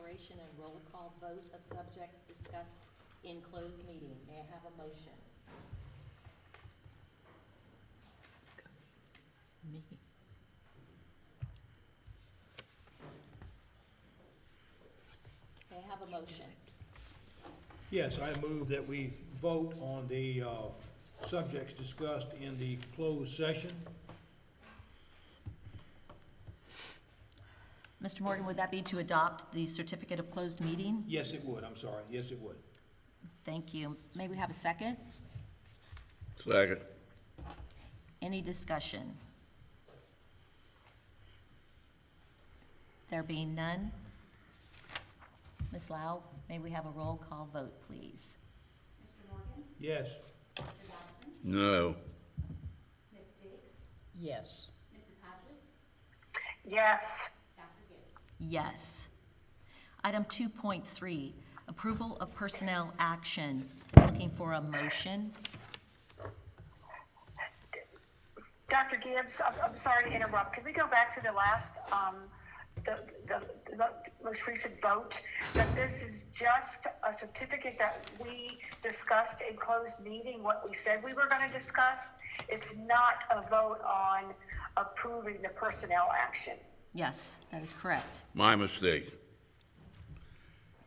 declaration and roll call vote of subjects discussed in closed meeting. May I have a motion? Me. May I have a motion? Yes, I move that we vote on the subjects discussed in the closed session. Mr. Morgan, would that be to adopt the certificate of closed meeting? Yes, it would, I'm sorry, yes, it would. Thank you. May we have a second? Second. Any discussion? There being none, Ms. Lau, may we have a roll call vote, please? Mr. Morgan? Yes. Mr. Dodson? No. Ms. Diggs? Yes. Mrs. Hodges? Yes. Dr. Gibbs? Yes. Item 2.3, approval of personnel action. Looking for a motion. Dr. Gibbs, I'm sorry to interrupt. Could we go back to the last, the most recent vote? That this is just a certificate that we discussed in closed meeting, what we said we were going to discuss. It's not a vote on approving the personnel action. Yes, that is correct. My mistake.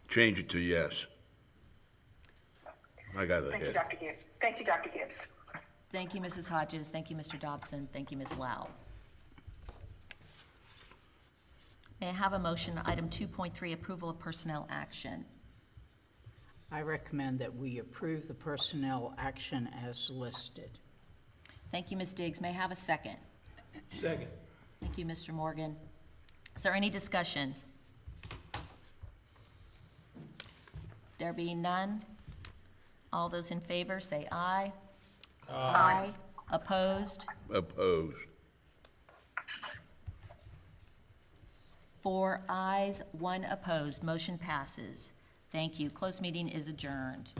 Change it to yes. I got it Thank you, ahead. Dr. Gibbs. Thank you, Dr. Gibbs. Thank you, Mrs. Hodges. Thank you, Mr. Dobson. Thank you, Ms. Lau. May I have a motion, item 2.3, approval of personnel action? I recommend that we approve the personnel action as listed. Thank you, Ms. Diggs. May I have a second? Second. Thank you, Mr. Morgan. Is there any discussion? There being none, all those in favor say aye. Aye. Opposed? Opposed. 4 ayes, 1 opposed. Motion passes. Thank you. Closed meeting is adjourned.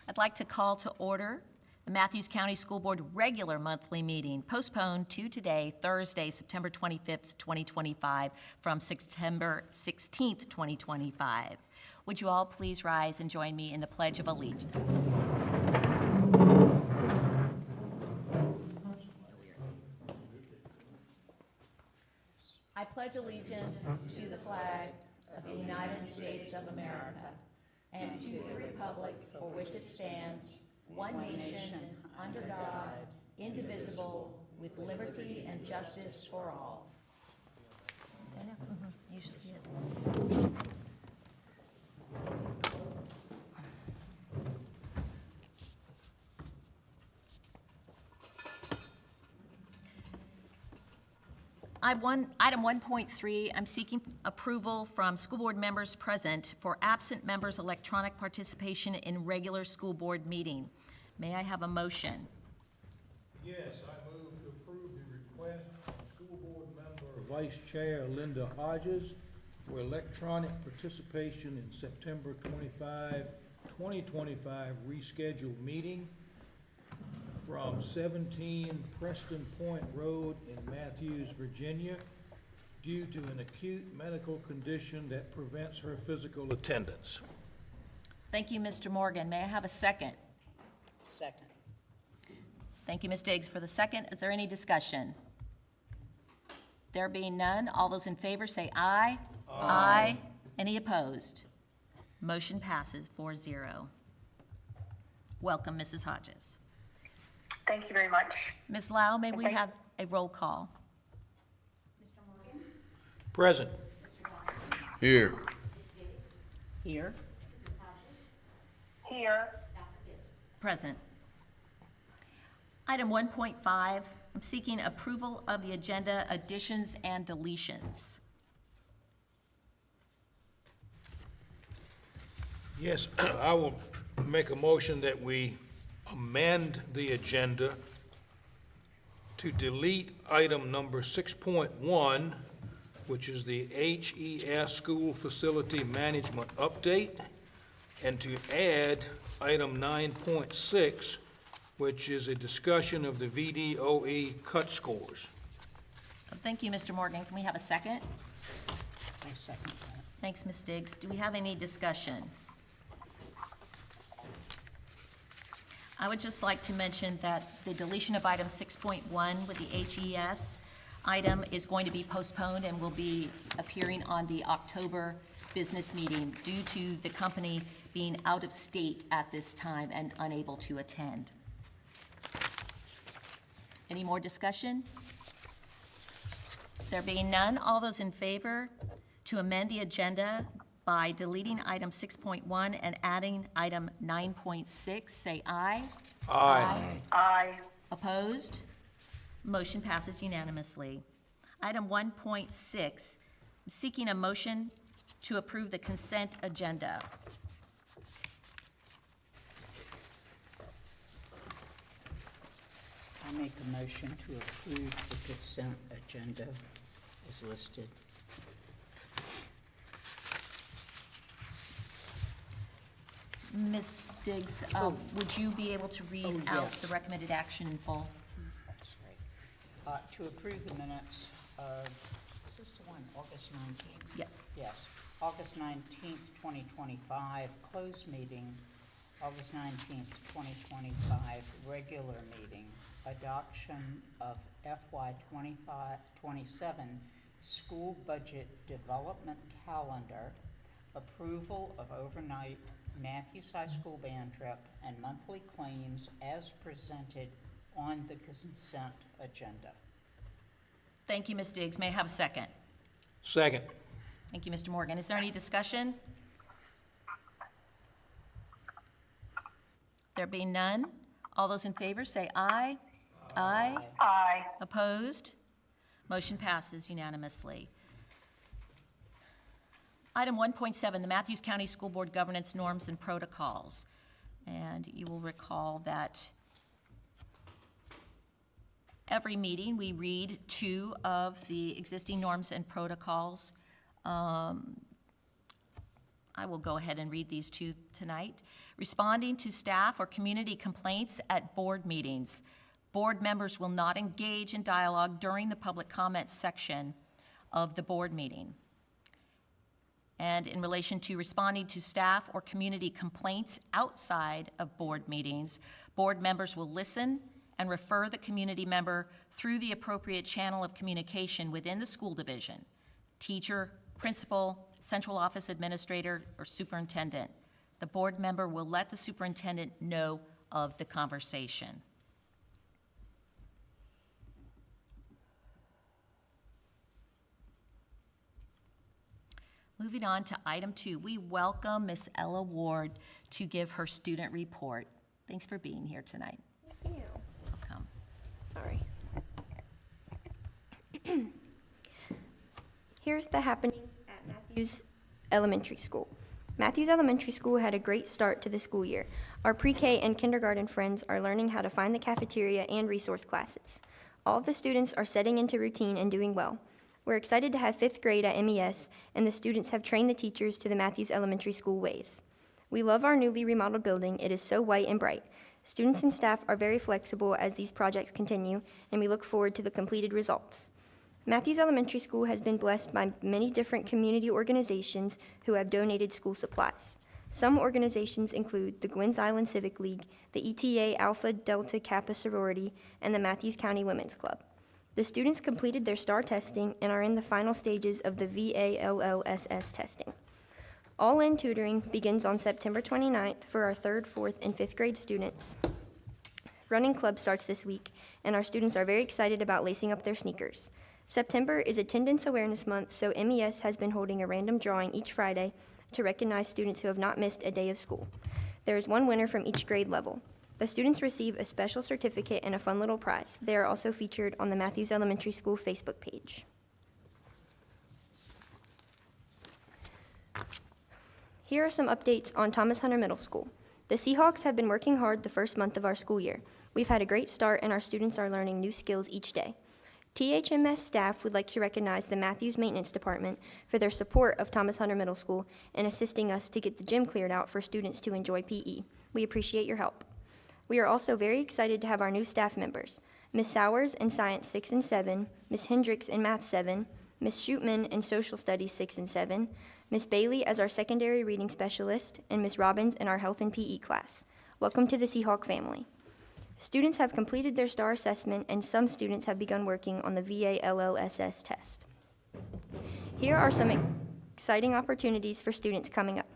I'd like to call to order the Mathews County School Board regular monthly meeting, postponed to today, Thursday, September 25th, 2025, from September 16th, 2025. Would you all please rise and join me in the Pledge of Allegiance? I pledge allegiance to the flag of the United States of America and to the republic for which it stands, one nation, under God, indivisible, with liberty and justice for all. You should see it. Item 1.3, I'm seeking approval from school board members present for absent members' electronic participation in regular school board meeting. May I have a motion? Yes, I move to approve the request from school board member Vice Chair Linda Hodges for electronic participation in September 25, 2025 rescheduled meeting from 17 Preston Point Road in Mathews, Virginia, due to an acute medical condition that prevents her physical attendance. Thank you, Mr. Morgan. May I have a second? Second. Thank you, Ms. Diggs, for the second. Is there any discussion? There being none, all those in favor say aye. Aye. Any opposed? Motion passes 4-0. Welcome, Mrs. Hodges. Thank you very much. Ms. Lau, may we have a roll call? Mr. Morgan? Present. Mr. Dodson? Here. Ms. Diggs? Here. Mrs. Hodges? Here. Dr. Gibbs? Present. Item 1.5, I'm seeking approval of the agenda additions and deletions. Yes, I will make a motion that we amend the agenda to delete item number 6.1, which is the HES School Facility Management Update, and to add item 9.6, which is a discussion of the VDOE cut scores. Thank you, Mr. Morgan. Can we have a second? I second that. Thanks, Ms. Diggs. Do we have any discussion? I would just like to mention that the deletion of item 6.1 with the HES item is going to be postponed and will be appearing on the October business meeting due to the company being out of state at this time and unable to attend. Any more discussion? There being none, all those in favor to amend the agenda by deleting item 6.1 and adding item 9.6, say aye. Aye. Opposed? Motion passes unanimously. Item 1.6, seeking a motion to approve the consent agenda. I make a motion to approve the consent agenda as listed. Ms. Diggs, would you be able to read Oh, out yes. the recommended action in full? That's right. To approve the minutes of, is this the one, August 19th? Yes. Yes, August 19th, 2025, closed meeting, August 19th, 2025, regular meeting, adoption of FY 27 school budget development calendar, approval of overnight Mathews High School band trip, and monthly claims as presented on the consent agenda. Thank you, Ms. Diggs. May I have a second? Second. Thank you, Mr. Morgan. Is there any discussion? There being none, all those in favor say aye. Aye. Aye. Opposed? Motion passes unanimously. Item 1.7, the Mathews County School Board Governance Norms and Protocols. And you will recall that every meeting, we read 2 of the existing norms and protocols. I will go ahead and read these 2 tonight. Responding to staff or community complaints at board meetings. Board members will not engage in dialogue during the public comment section of the board meeting. And in relation to responding to staff or community complaints outside of board meetings, board members will listen and refer the community member through the appropriate channel of communication within the school division, teacher, principal, central office administrator, or superintendent. The board member will let the superintendent know of the conversation. Moving on to item 2, we welcome Miss Ella Ward to give her student report. Thanks for being here tonight. Thank you. Welcome. Sorry. Here's the happenings at Mathews Elementary School. Mathews Elementary School had a great start to the school year. Our pre-K and kindergarten friends are learning how to find the cafeteria and resource classes. All of the students are setting into routine and doing well. We're excited to have 5th grade at MES, and the students have trained the teachers to the Mathews Elementary School ways. We love our newly remodeled building. It is so white and bright. Students and staff are very flexible as these projects continue, and we look forward to the completed results. Mathews Elementary School has been blessed by many different community organizations who have donated school supplies. Some organizations include the Gwynns Island Civic League, the ETA Alpha Delta Kappa Sorority, and the Mathews County Women's Club. The students completed their STAR testing and are in the final stages of the VALLSS testing. All-in tutoring begins on September 29th for our 3rd, 4th, and 5th grade students. Running club starts this week, and our students are very excited about lacing up their sneakers. September is Attendance Awareness Month, so MES has been holding a random drawing each Friday to recognize students who have not missed a day of school. There is one winner from each grade level. The students receive a special certificate and a fun little prize. They are also featured on the Mathews Elementary School Facebook page. Here are some updates on Thomas Hunter Middle School. The Seahawks have been working hard the first month of our school year. We've had a great start and our students are learning new skills each day. THMS staff would like to recognize the Mathews Maintenance Department for their support of Thomas Hunter Middle School and assisting us to get the gym cleared out for students to enjoy PE. We appreciate your help. We are also very excited to have our new staff members, Ms. Sowers in Science 6 and 7, Ms. Hendricks in Math 7, Ms. Shootman in Social Studies 6 and 7, Ms. Bailey as our secondary reading specialist, and Ms. Robbins in our health and PE class. Welcome to the Seahawk family. Students have completed their STAR assessment, and some students have begun working on the VA LLSS test. Here are some exciting opportunities for students coming up.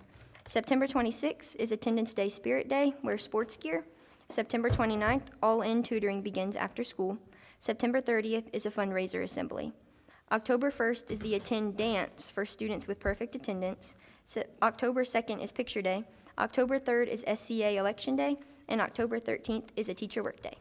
September 26th is Attendance Day Spirit Day, wear sports gear. September 29th, all-in tutoring begins after school. September 30th is a fundraiser assembly. October 1st is the Attend Dance for students with perfect attendance. October 2nd is Picture Day. October 3rd is SCA Election Day. And October 13th is a teacher work day.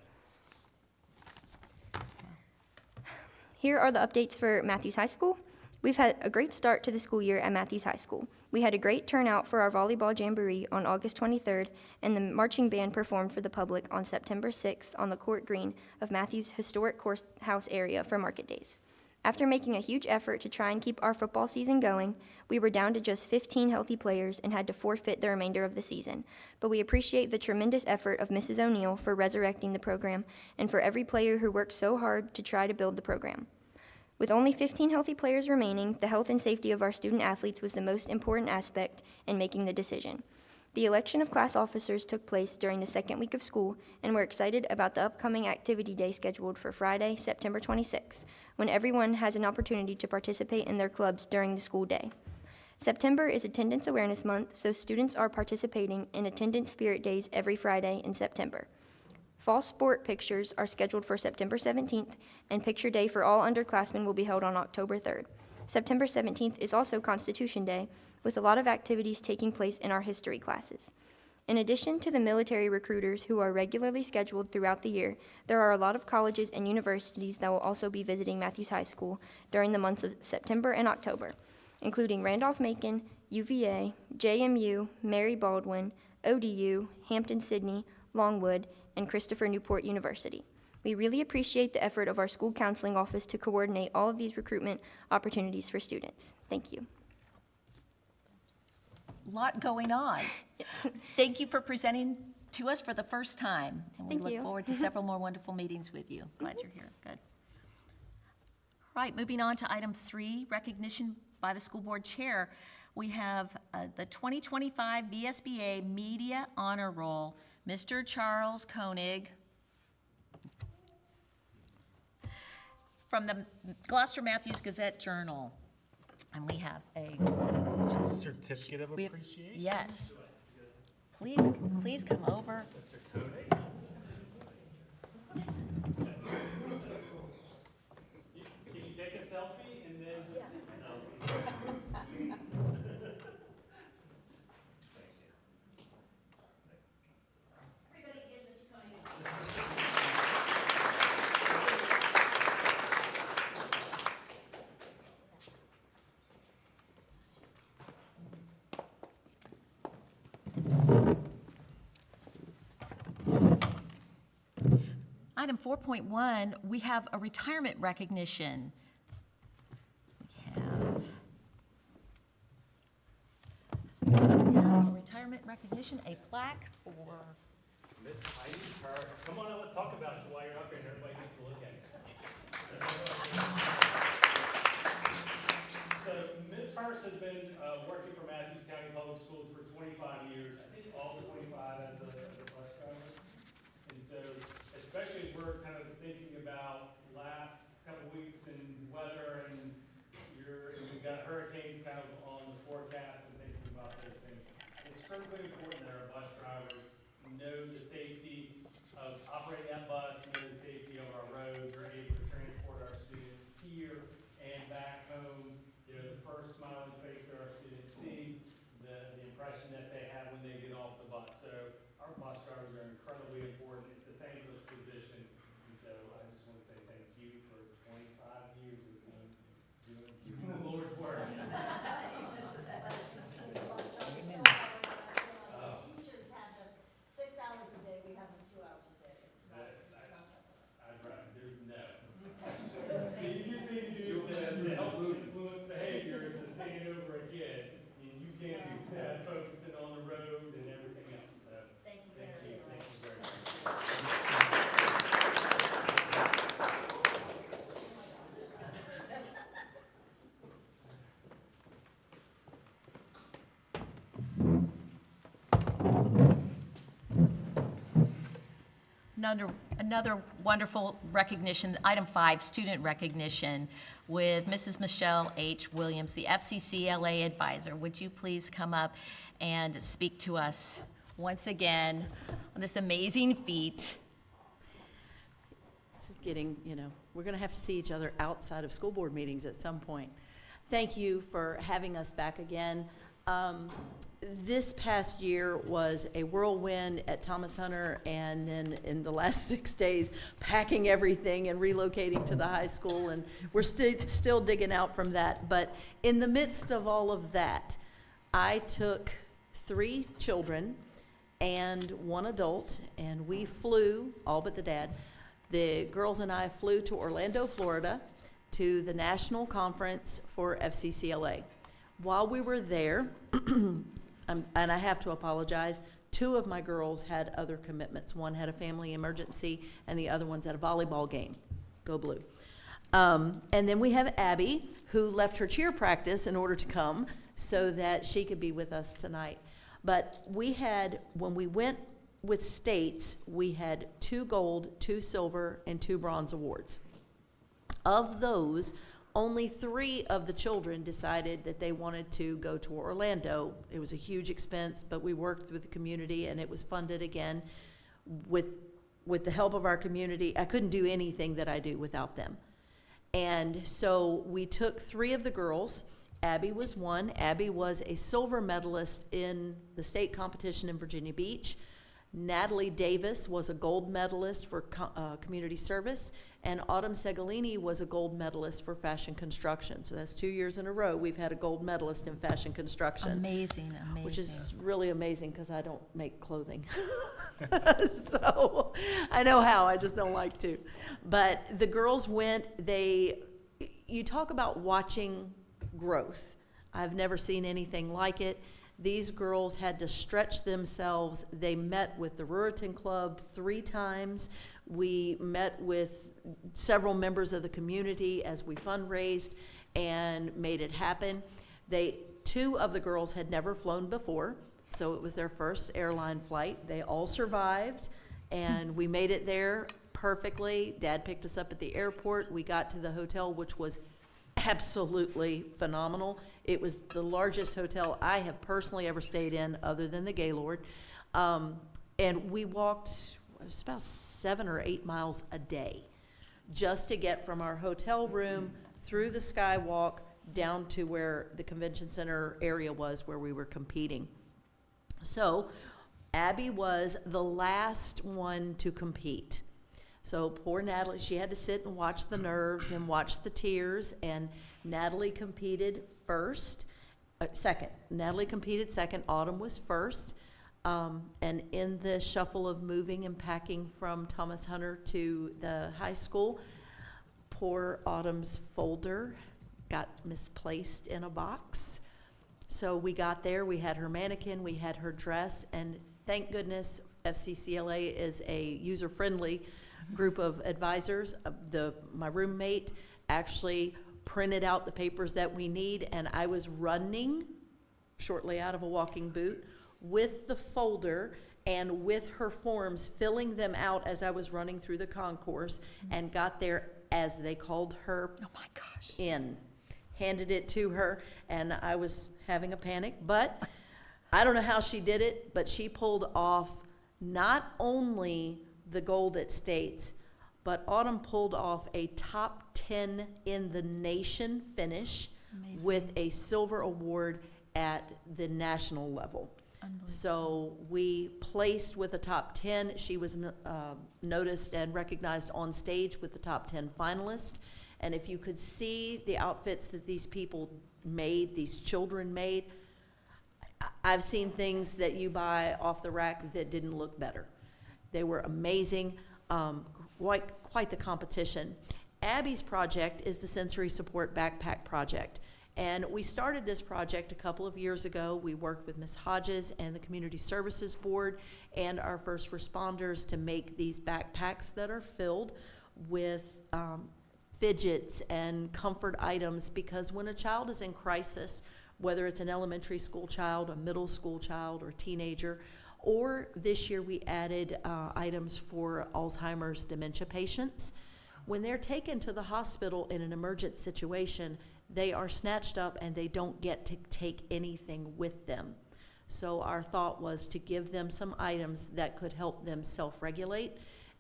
Here are the updates for Mathews High School. We've had a great start to the school year at Mathews High School. We had a great turnout for our volleyball jamboree on August 23rd, and the marching band performed for the public on September 6th on the court green of Mathews Historic Courthouse area for Market Days. After making a huge effort to try and keep our football season going, we were down to just 15 healthy players and had to forfeit the remainder of the season. But we appreciate the tremendous effort of Mrs. O'Neill for resurrecting the program and for every player who worked so hard to try to build the program. With only 15 healthy players remaining, the health and safety of our student athletes was the most important aspect in making the decision. The election of class officers took place during the second week of school, and we're excited about the upcoming activity day scheduled for Friday, September 26th, when everyone has an opportunity to participate in their clubs during the school day. September is Attendance Awareness Month, so students are participating in Attendance Spirit Days every Friday in September. Fall sport pictures are scheduled for September 17th, and Picture Day for all underclassmen will be held on October 3rd. September 17th is also Constitution Day, with a lot of activities taking place in our history classes. In addition to the military recruiters who are regularly scheduled throughout the year, there are a lot of colleges and universities that will also be visiting Mathews High School during the months of September and October, including Randolph-Macon, UVA, JMU, Mary Baldwin, ODU, Hampton-Sydney, Longwood, and Christopher Newport University. We really appreciate the effort of our school counseling office to coordinate all of these recruitment opportunities for students. Thank you. Lot going on. Yes. Thank you for presenting to us for the first time. And we Thank look you. forward to several more wonderful meetings with you. Glad you're here. Good. All right, moving on to item 3, recognition by the school board chair. We have the 2025 VSBA Media Honor Roll, Mr. Charles Koenig from the Gloucester Mathews Gazette Journal. And we have a Certificate of appreciation? yes. Please come over. Can you take a selfie and then? Item 4.1, we have a retirement recognition. We have a retirement recognition, a plaque for, Miss Heidi Hurst. Come on, let's talk about it while you're up here and everybody gets to look at it. So Miss Hurst has been working for Mathews County Public Schools for 25 years. I think all the 25 as a bus driver. And so, especially as we're kind of thinking about last couple weeks and weather and we've got hurricanes kind of on the forecast and thinking about those things. It's critically important that our bus drivers know the safety of operating that bus, know the safety of our roads, are able to transport our students here and back home. You know, the first smiling face that our students see, the impression that they have when they get off the bus. So our bus drivers are incredibly important. It's a thankless position. And so I just want to say thank you for 25 years of doing the Lord's work. Teachers have them 6 hours a day, we have them 2 hours a day. another wonderful recognition, item 5, student recognition, with Mrs. Michelle H. Williams, the FCCLA advisor. Would you please come up and speak to us once again on this amazing feat? This is getting, we're going to have to see each other outside of school board meetings at some point. Thank you for having us back again. This past year was a whirlwind at Thomas Hunter, and then in the last 6 days, packing everything and relocating to the high school, and we're still digging out from that. But in the midst of all of that, I took 3 children and 1 adult, and we flew, all but the dad, the girls and I flew to Orlando, Florida, to the national conference for FCCLA. While we were there, and I have to apologize, 2 of my girls had other commitments. One had a family emergency, and the other one's at a volleyball game. Go Blue. And then we have Abby, who left her cheer practice in order to come so that she could be with us tonight. But we had, when we went with states, we had 2 gold, 2 silver, and 2 bronze awards. Of those, only 3 of the children decided that they wanted to go to Orlando. It was a huge expense, but we worked with the community, and it was funded again with the help of our community. I couldn't do anything that I do without them. And so we took 3 of the girls. Abby was 1. Abby was a silver medalist in the state competition in Virginia Beach. Natalie Davis was a gold medalist for community service, and Autumn Segalini was a gold medalist for fashion construction. So that's 2 years in a row we've had a gold medalist in fashion construction. Amazing, amazing. Which is really amazing because I don't make clothing. So I know how, I just don't like to. But the girls went, you talk about watching growth. I've never seen anything like it. These girls had to stretch themselves. They met with the Ruritan Club 3 times. We met with several members of the community as we fundraised and made it happen. 2 of the girls had never flown before, so it was their first airline flight. They all survived, and we made it there perfectly. Dad picked us up at the airport. We got to the hotel, which was absolutely phenomenal. It was the largest hotel I have personally ever stayed in, other than the Gaylord. And we walked, it was about 7 or 8 miles a day just to get from our hotel room through the skywalk down to where the convention center area was where we were competing. So Abby was the last one to compete. So poor Natalie, she had to sit and watch the nerves and watch the tears, and Natalie competed second. Natalie competed second, Autumn was first, and in the shuffle of moving and packing from Thomas Hunter to the high school, poor Autumn's folder got misplaced in a box. So we got there, we had her mannequin, we had her dress, and thank goodness FCCLA is a user-friendly group of advisors. My roommate actually printed out the papers that we need, and I was running shortly out of a walking boot with the folder and with her forms, filling them out as I was running through the concourse, and got there as they called her in. Handed it to her, and I was having a panic, but I don't know how she did it, but she pulled off not only the gold at states, but Autumn pulled off a top 10 in the nation finish. Amazing. With a silver award at the national level. So we placed with the top 10. She was noticed and recognized on stage with the top 10 finalists. And if you could see the outfits that these people made, these children made, I've seen things that you buy off the rack that didn't look better. They were amazing, quite the competition. Abby's project is the Sensory Support Backpack Project. And we started this project a couple of years ago. We worked with Ms. Hodges and the Community Services Board and our first responders to make these backpacks that are filled with fidgets and comfort items, because when a child is in crisis, whether it's an elementary school child, a middle school child, or a teenager, Or this year, we added items for Alzheimer's dementia patients. When they're taken to the hospital in an emergent situation, they are snatched up and they don't get to take anything with them. So our thought was to give them some items that could help them self-regulate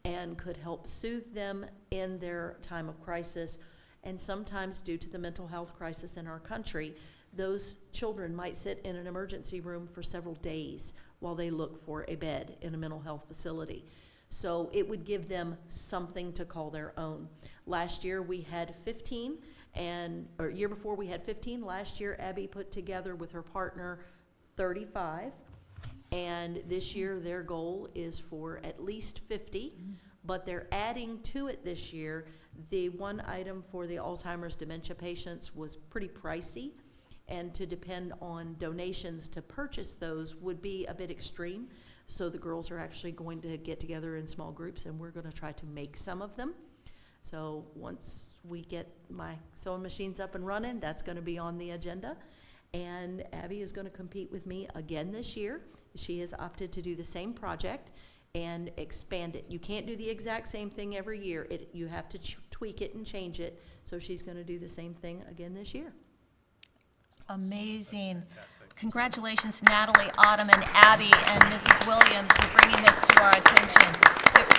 and could help soothe them in their time of crisis. And sometimes, due to the mental health crisis in our country, those children might sit in an emergency room for several days while they look for a bed in a mental health facility. So it would give them something to call their own. Last year we had 15, or year before we had 15. Last year Abby put together with her partner 35. And this year their goal is for at least 50, but they're adding to it this year. The one item for the Alzheimer's dementia patients was pretty pricey, and to depend on donations to purchase those would be a bit extreme. So the girls are actually going to get together in small groups, and we're going to try to make some of them. So once we get my sewing machines up and running, that's going to be on the agenda. And Abby is going to compete with me again this year. She has opted to do the same project and expand it. You can't do the exact same thing every year. You have to tweak it and change it. So she's going to do the same thing again this year. Amazing. Congratulations, Natalie, Autumn, and Abby, and Mrs. Williams for bringing this to our attention.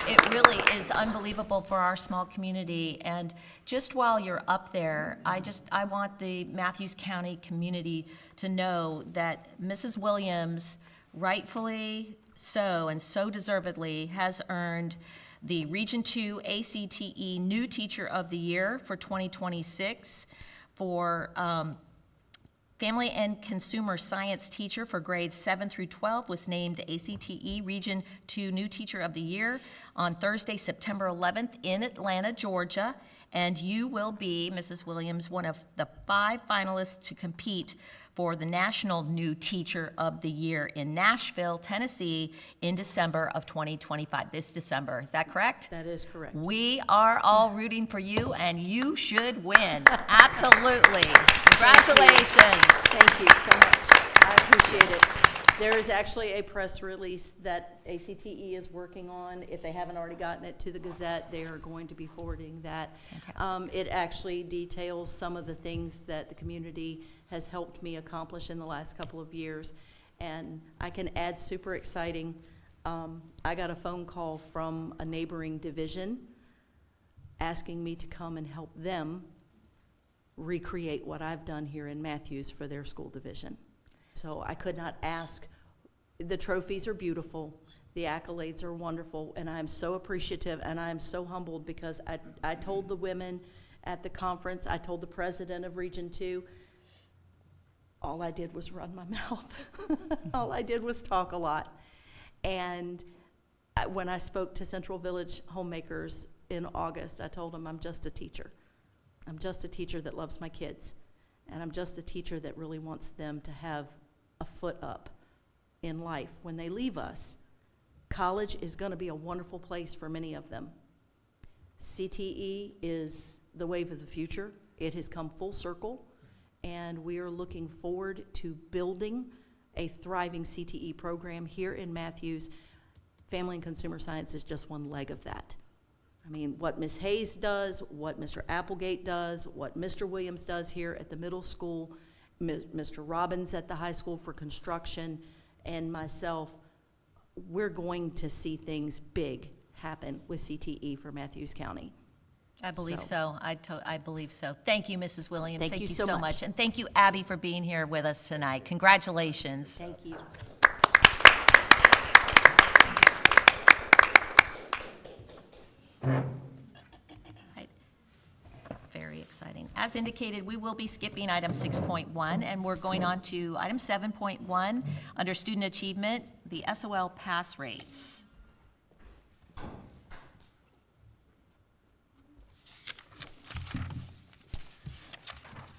It really is unbelievable for our small community. And just while you're up there, I want the Mathews County community to know that Mrs. Williams, rightfully so and so deservedly, has earned the Region 2 ACTE New Teacher of the Year for 2026 for Family and Consumer Science Teacher for grades 7 through 12 was named ACTE Region 2 New Teacher of the Year on Thursday, September 11th in Atlanta, Georgia. And you will be, Mrs. Williams, one of the 5 finalists to compete for the National New Teacher of the Year in Nashville, Tennessee in December of 2025, this December. Is that correct? That is correct. We are all rooting for you, and you should win. Absolutely. Congratulations. Thank you so much. I appreciate it. There is actually a press release that ACTE is working on. If they haven't already gotten it to the Gazette, they are going to be forwarding that. Fantastic. It actually details some of the things that the community has helped me accomplish in the last couple of years. And I can add super exciting, I got a phone call from a neighboring division asking me to come and help them recreate what I've done here in Mathews for their school division. So I could not ask. The trophies are beautiful, the accolades are wonderful, and I'm so appreciative, and I'm so humbled because I told the women at the conference, I told the president of Region 2, all I did was run my mouth. All I did was talk a lot. And when I spoke to Central Village Homemakers in August, I told them I'm just a teacher. I'm just a teacher that loves my kids. And I'm just a teacher that really wants them to have a foot up in life when they leave us. College is going to be a wonderful place for many of them. CTE is the wave of the future. It has come full circle. And we are looking forward to building a thriving CTE program here in Mathews. Family and Consumer Science is just one leg of that. I mean, what Ms. Hayes does, what Mr. Applegate does, what Mr. Williams does here at the middle school, Mr. Robbins at the high school for construction, and myself, we're going to see things big happen with CTE for Mathews County. I believe so. I believe so. Thank you, Mrs. Williams. Thank you so so much. And thank you, Abby, for being here with us tonight. Congratulations. Thank you. Right. That's very exciting. As indicated, we will be skipping item 6.1, and we're going on to item 7.1 under student achievement, the SOL pass rates.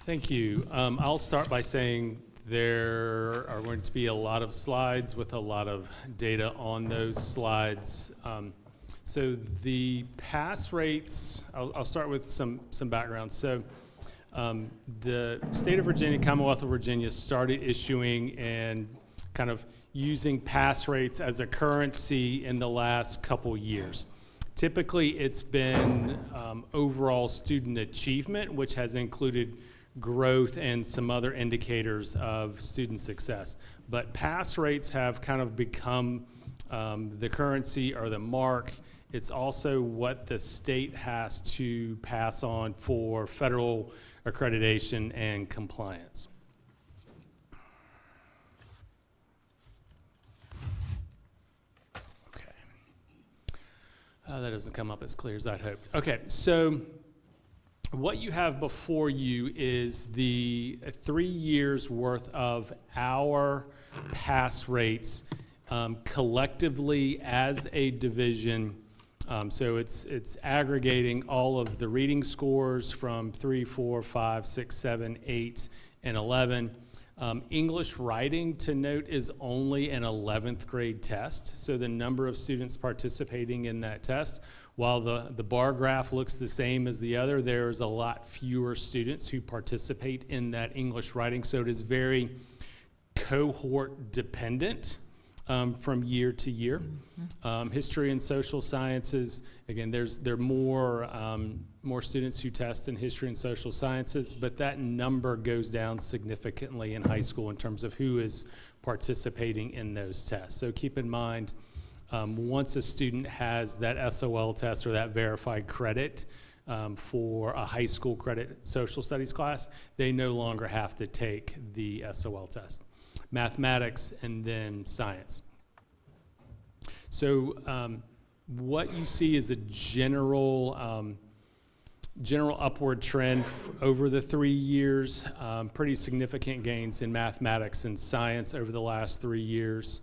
Thank you. I'll start by saying there are going to be a lot of slides with a lot of data on those slides. So the pass rates, I'll start with some background. So the state of Virginia, Commonwealth of Virginia started issuing and kind of using pass rates as a currency in the last couple years. Typically, it's been overall student achievement, which has included growth and some other indicators of student success. But pass rates have kind of become the currency or the mark. It's also what the state has to pass on for federal accreditation and compliance. Okay. That doesn't come up as clear as I'd hoped. Okay, so what you have before you is the 3 years worth of our pass rates collectively as a division. So it's aggregating all of the reading scores from 3, 4, 5, 6, 7, 8, and 11. English writing, to note, is only an 11th grade test. So the number of students participating in that test, while the bar graph looks the same as the other, there's a lot fewer students who participate in that English writing. So it is very cohort dependent. From year to year. History and social sciences, again, there are more students who test in history and social sciences, but that number goes down significantly in high school in terms of who is participating in those tests. So keep in mind, once a student has that SOL test or that verified credit for a high school credit social studies class, they no longer have to take the SOL test. Mathematics, and then science. So what you see is a general upward trend over the 3 years, pretty significant gains in mathematics and science over the last 3 years.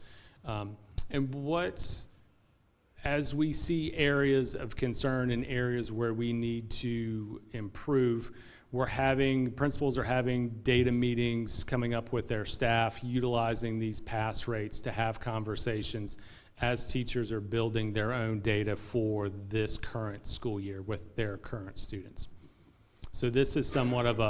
As we see areas of concern and areas where we need to improve, principals are having data meetings, coming up with their staff, utilizing these pass rates to have conversations as teachers are building their own data for this current school year with their current students. So this is somewhat of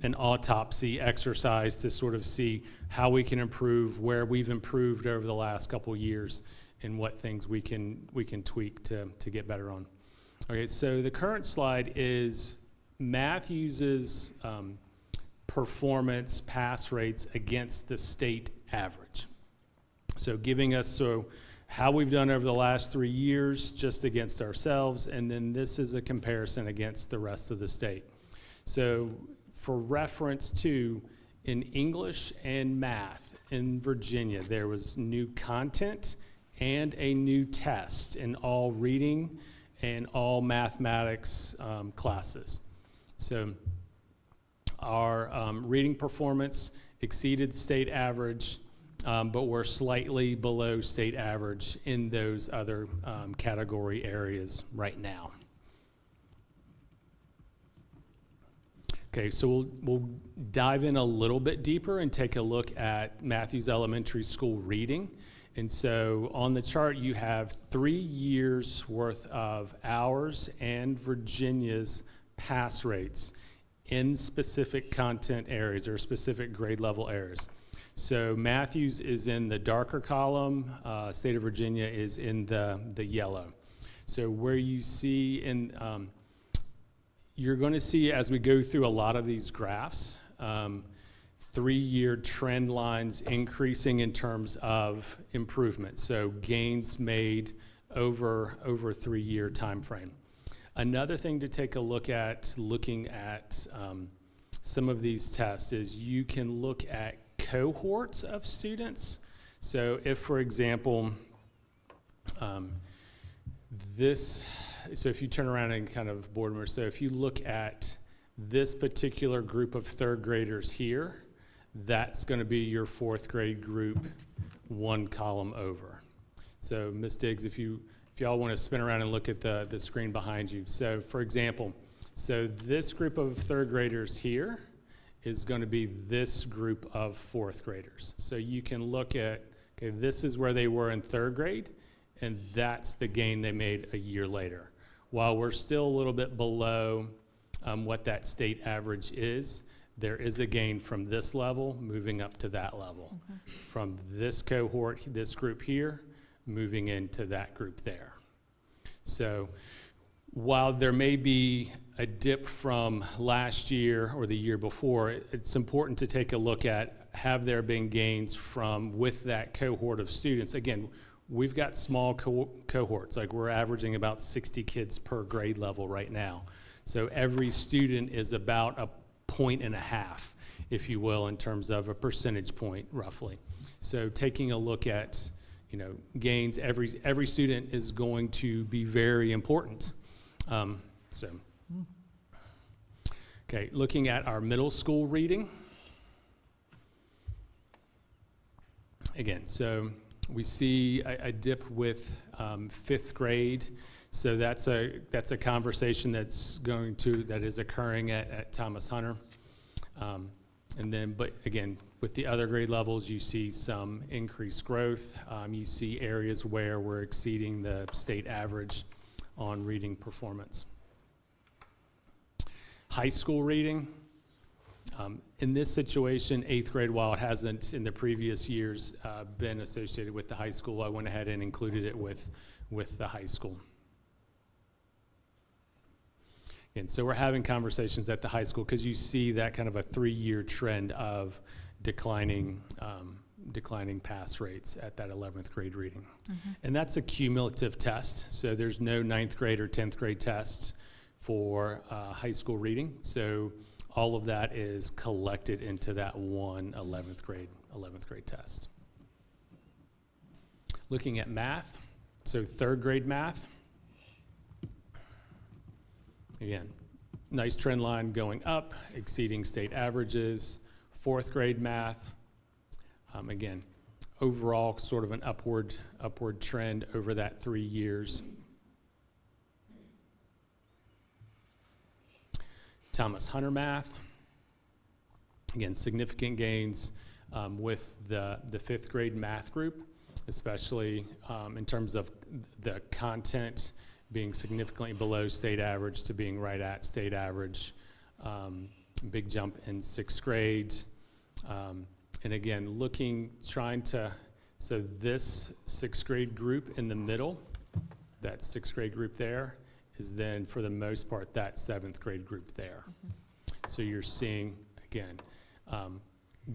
an autopsy exercise to sort of see how we can improve, where we've improved over the last couple years, and what things we can tweak to get better on. Okay, so the current slide is Mathews's performance pass rates against the state average. So giving us how we've done over the last 3 years just against ourselves, and then this is a comparison against the rest of the state. So for reference to, in English and math in Virginia, there was new content and a new test in all reading and all mathematics classes. So our reading performance exceeded state average, but we're slightly below state average in those other category areas right now. Okay, so we'll dive in a little bit deeper and take a look at Mathews Elementary School reading. And so on the chart, you have 3 years worth of ours and Virginia's pass rates in specific content areas or specific grade level areas. So Mathews is in the darker column, State of Virginia is in the yellow. So where you see you're going to see as we go through a lot of these graphs, 3-year trend lines increasing in terms of improvement. So gains made over a 3-year time frame. Another thing to take a look at, looking at some of these tests, is you can look at cohorts of students. So if, for example, so if you turn around and kind of board member, so if you look at this particular group of 3rd graders here, that's going to be your 4th grade group 1 column over. So Ms. Diggs, if y'all want to spin around and look at the screen behind you. So for example, so this group of 3rd graders here is going to be this group of 4th graders. So you can look at, okay, this is where they were in 3rd grade, and that's the gain they made a year later. While we're still a little bit below what that state average is, there is a gain from this level moving up to that level. From this cohort, this group here, moving into that group there. So while there may be a dip from last year or the year before, it's important to take a look at, have there been gains from with that cohort of students? Again, we've got small cohorts, like we're averaging about 60 kids per grade level right now. So every student is about 1.5 points, if you will, in terms of a percentage point, roughly. So taking a look at, gains, every student is going to be very important. Okay, looking at our middle school reading. Again, so we see a dip with 5th grade. So that's a conversation that is occurring at Thomas Hunter. But again, with the other grade levels, you see some increased growth. You see areas where we're exceeding the state average on reading performance. High school reading. In this situation, 8th grade, while it hasn't in the previous years been associated with the high school, I went ahead and included it with the high school. And so we're having conversations at the high school because you see that kind of a 3-year trend of declining pass rates at that 11th grade reading. And that's a cumulative test. So there's no 9th grade or 10th grade tests for high school reading. So all of that is collected into that one 11th grade test. Looking at math, so 3rd grade math. Again, nice trend line going up, exceeding state averages. 4th grade math, again, overall sort of an upward trend over that 3 years. Thomas Hunter math, again, significant gains with the 5th grade math group, especially in terms of the content being significantly below state average to being right at state average. Big jump in 6th grade. And again, so this 6th grade group in the middle, that 6th grade group there, is then for the most part that 7th grade group there. So you're seeing, again,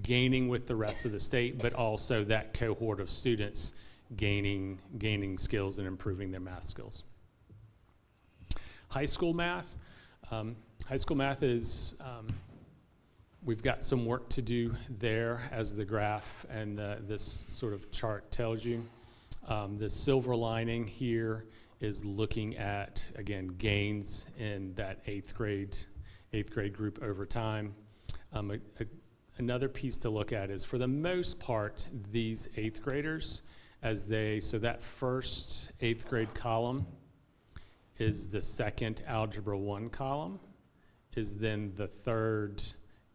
gaining with the rest of the state, but also that cohort of students gaining skills and improving their math skills. High school math. High school math is, we've got some work to do there, as the graph and this sort of chart tells you. The silver lining here is looking at, again, gains in that 8th grade group over time. Another piece to look at is, for the most part, these 8th graders, so that first 8th grade column is the second Algebra 1 column, is then the third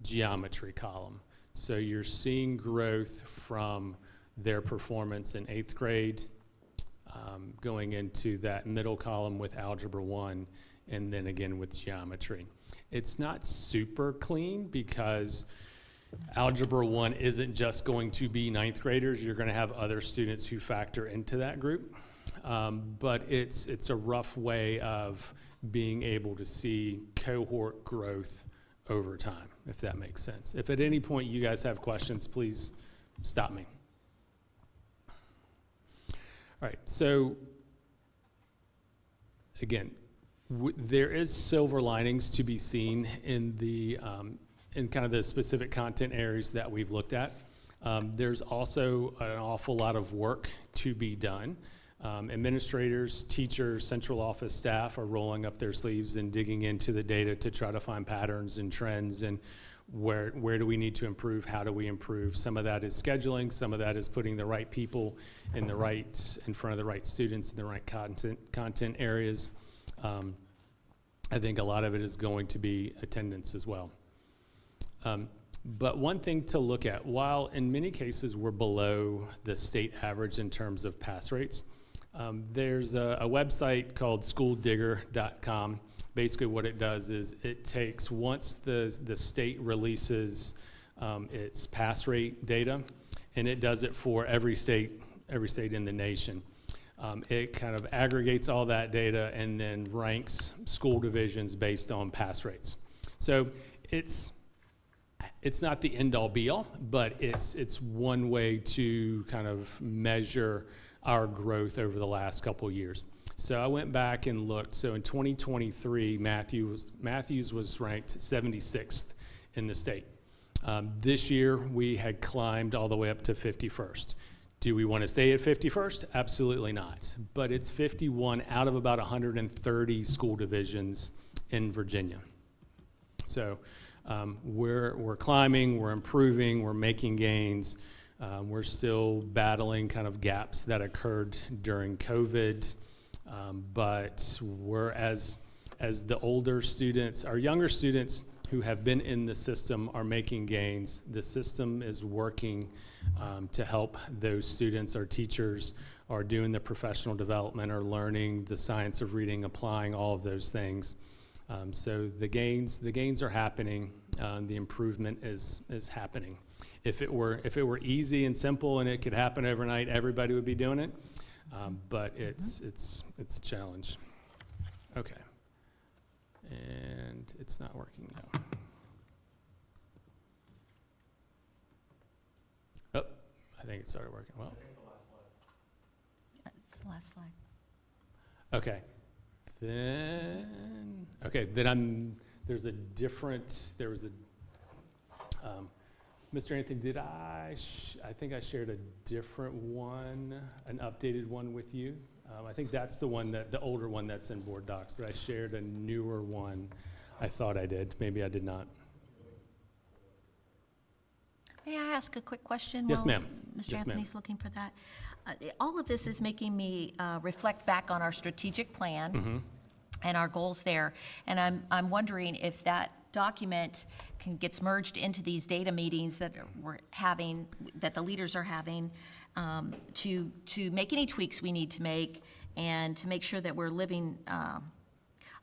geometry column. So you're seeing growth from their performance in 8th grade, going into that middle column with Algebra 1, and then again with geometry. It's not super clean because Algebra 1 isn't just going to be 9th graders. You're going to have other students who factor into that group. But it's a rough way of being able to see cohort growth over time, if that makes sense. If at any point you guys have questions, please stop me. All right, so again, there is silver linings to be seen in in kind of the specific content areas that we've looked at. There's also an awful lot of work to be done. Administrators, teachers, central office staff are rolling up their sleeves and digging into the data to try to find patterns and trends, and where do we need to improve, how do we improve. Some of that is scheduling, some of that is putting the right people in front of the right students in the right content areas. I think a lot of it is going to be attendance as well. But one thing to look at, while in many cases we're below the state average in terms of pass rates, there's a website called schooldigger.com. basically what it does is it takes, once the state releases its pass rate data, and it does it for every state in the nation. It kind of aggregates all that data and then ranks school divisions based on pass rates. So it's not the end all be all, but it's one way to kind of measure our growth over the last couple of years. So I went back and looked. So in 2023, Mathews was ranked 76th in the state. This year, we had climbed all the way up to 51st. Do we want to stay at 51st? Absolutely not. But it's 51 out of about 130 school divisions in Virginia. So we're climbing, we're improving, we're making gains. We're still battling kind of gaps that occurred during COVID. But we're, as the older students, our younger students who have been in the system are making gains. The system is working to help those students. Our teachers are doing the professional development, are learning the science of reading, applying all of those things. So the gains are happening. The improvement is happening. If it were easy and simple and it could happen overnight, everybody would be doing it. But it's a challenge. Okay. And it's not working now. Oh, I think it started working. Well, It's the last slide. okay. Then there's a different, there was a, Mr. Anthony, I think I shared a different one, an updated one with you. I think that's the one, the older one that's in board docs, but I shared a newer one. I thought I did. Maybe I did not. May I ask a quick question? Yes, while ma'am. Mr. Yes, ma'am. Anthony's looking for that. All of this is making me reflect back on our strategic plan and our goals there. And I'm wondering if that document gets merged into these data meetings that we're having, that the leaders are having, to make any tweaks we need to make and to make sure that we're living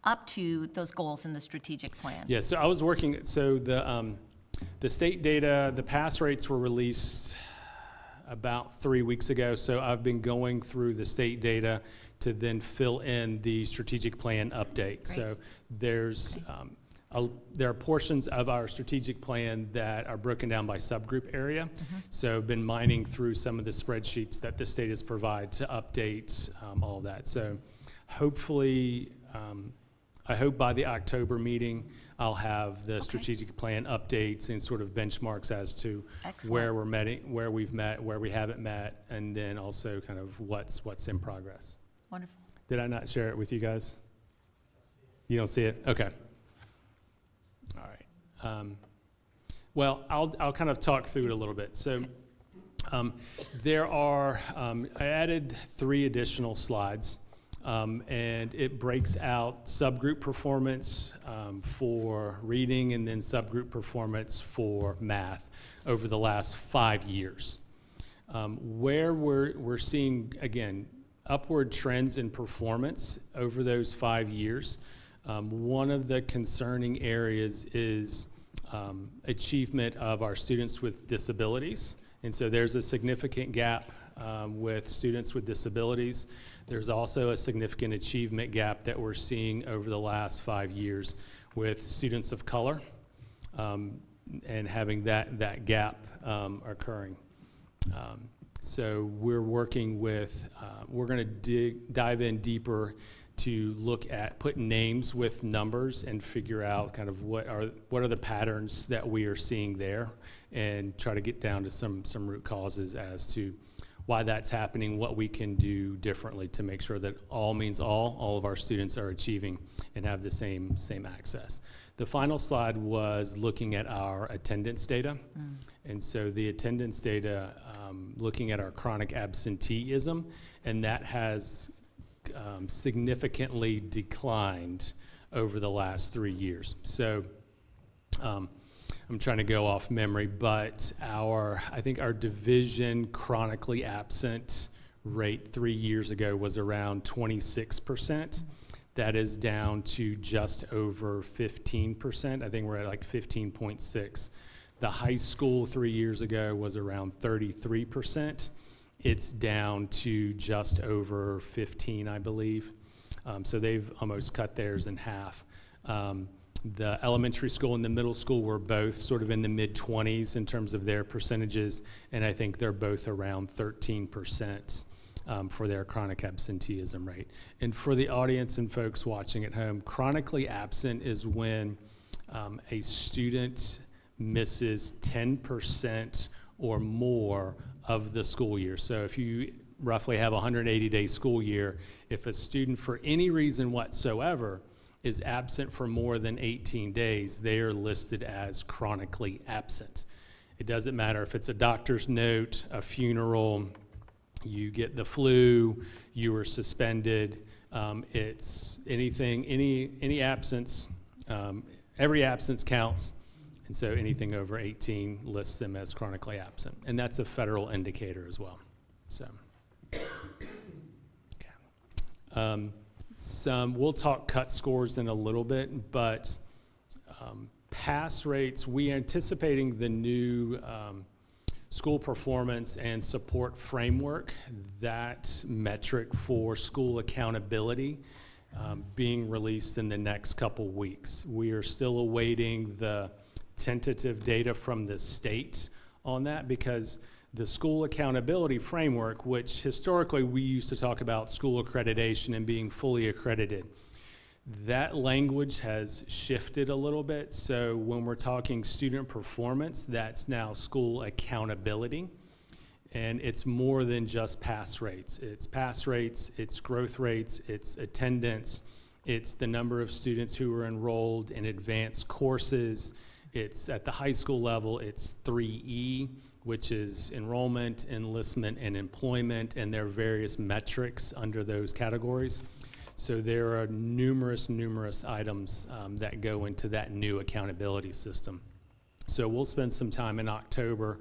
up to those goals in the strategic plan. Yeah, so I was working, so the state data, the pass rates were released about 3 weeks ago, so I've been going through the state data to then fill in the strategic plan update. Great. So there's, there are portions of our strategic plan that are broken down by subgroup area. So I've been mining through some of the spreadsheets that the state has provided to update all of that. So hopefully, I hope by the October meeting, I'll have the strategic plan updates and sort of benchmarks as to where we're meeting, where we've met, where we haven't met, and then also kind of what's in progress. Wonderful. Did I not share it with you guys? You don't see it? Okay. All right. Well, I'll kind of talk through it a little bit. So there are, I added 3 additional slides. And it breaks out subgroup performance for reading and then subgroup performance for math over the last 5 years. Where we're seeing, again, upward trends in performance over those 5 years. One of the concerning areas is achievement of our students with disabilities. And so there's a significant gap with students with disabilities. There's also a significant achievement gap that we're seeing over the last 5 years with students of color and having that gap occurring. So we're working with, we're going to dive in deeper to look at putting names with numbers and figure out kind of what are the patterns that we are seeing there, and try to get down to some root causes as to why that's happening, what we can do differently to make sure that all means all of our students are achieving and have the same access. The final slide was looking at our attendance data. And so the attendance data, looking at our chronic absenteeism, and that has significantly declined over the last 3 years. So I'm trying to go off memory, but I think our division chronically absent rate 3 years ago was around 26%. That is down to just over 15%. I think we're at like 15.6. The high school 3 years ago was around 33%. It's down to just over 15, I believe. So they've almost cut theirs in half. The elementary school and the middle school were both sort of in the mid-20s in terms of their percentages, and I think they're both around 13%. For their chronic absenteeism rate. And for the audience and folks watching at home, chronically absent is when a student misses 10% or more of the school year. So if you roughly have a 180-day school year, if a student for any reason whatsoever is absent for more than 18 days, they are listed as chronically absent. It doesn't matter if it's a doctor's note, a funeral, you get the flu, you were suspended, it's anything, any absence, every absence counts, and so anything over 18 lists them as chronically absent, and that's a federal indicator as well. So, okay. We'll talk cut scores in a little bit, but pass rates, we are anticipating the new school performance and support framework, that metric for school accountability, being released in the next couple weeks. We are still awaiting the tentative data from the state on that, because the school accountability framework, which historically we used to talk about school accreditation and being fully accredited, that language has shifted a little bit. So when we're talking student performance, that's now school accountability. And it's more than just pass rates. It's pass rates, it's growth rates, it's attendance, it's the number of students who are enrolled in advanced courses. It's at the high school level, it's 3E, which is enrollment, enlistment, and employment, and there are various metrics under those categories. So there are numerous items that go into that new accountability system. So we'll spend some time in October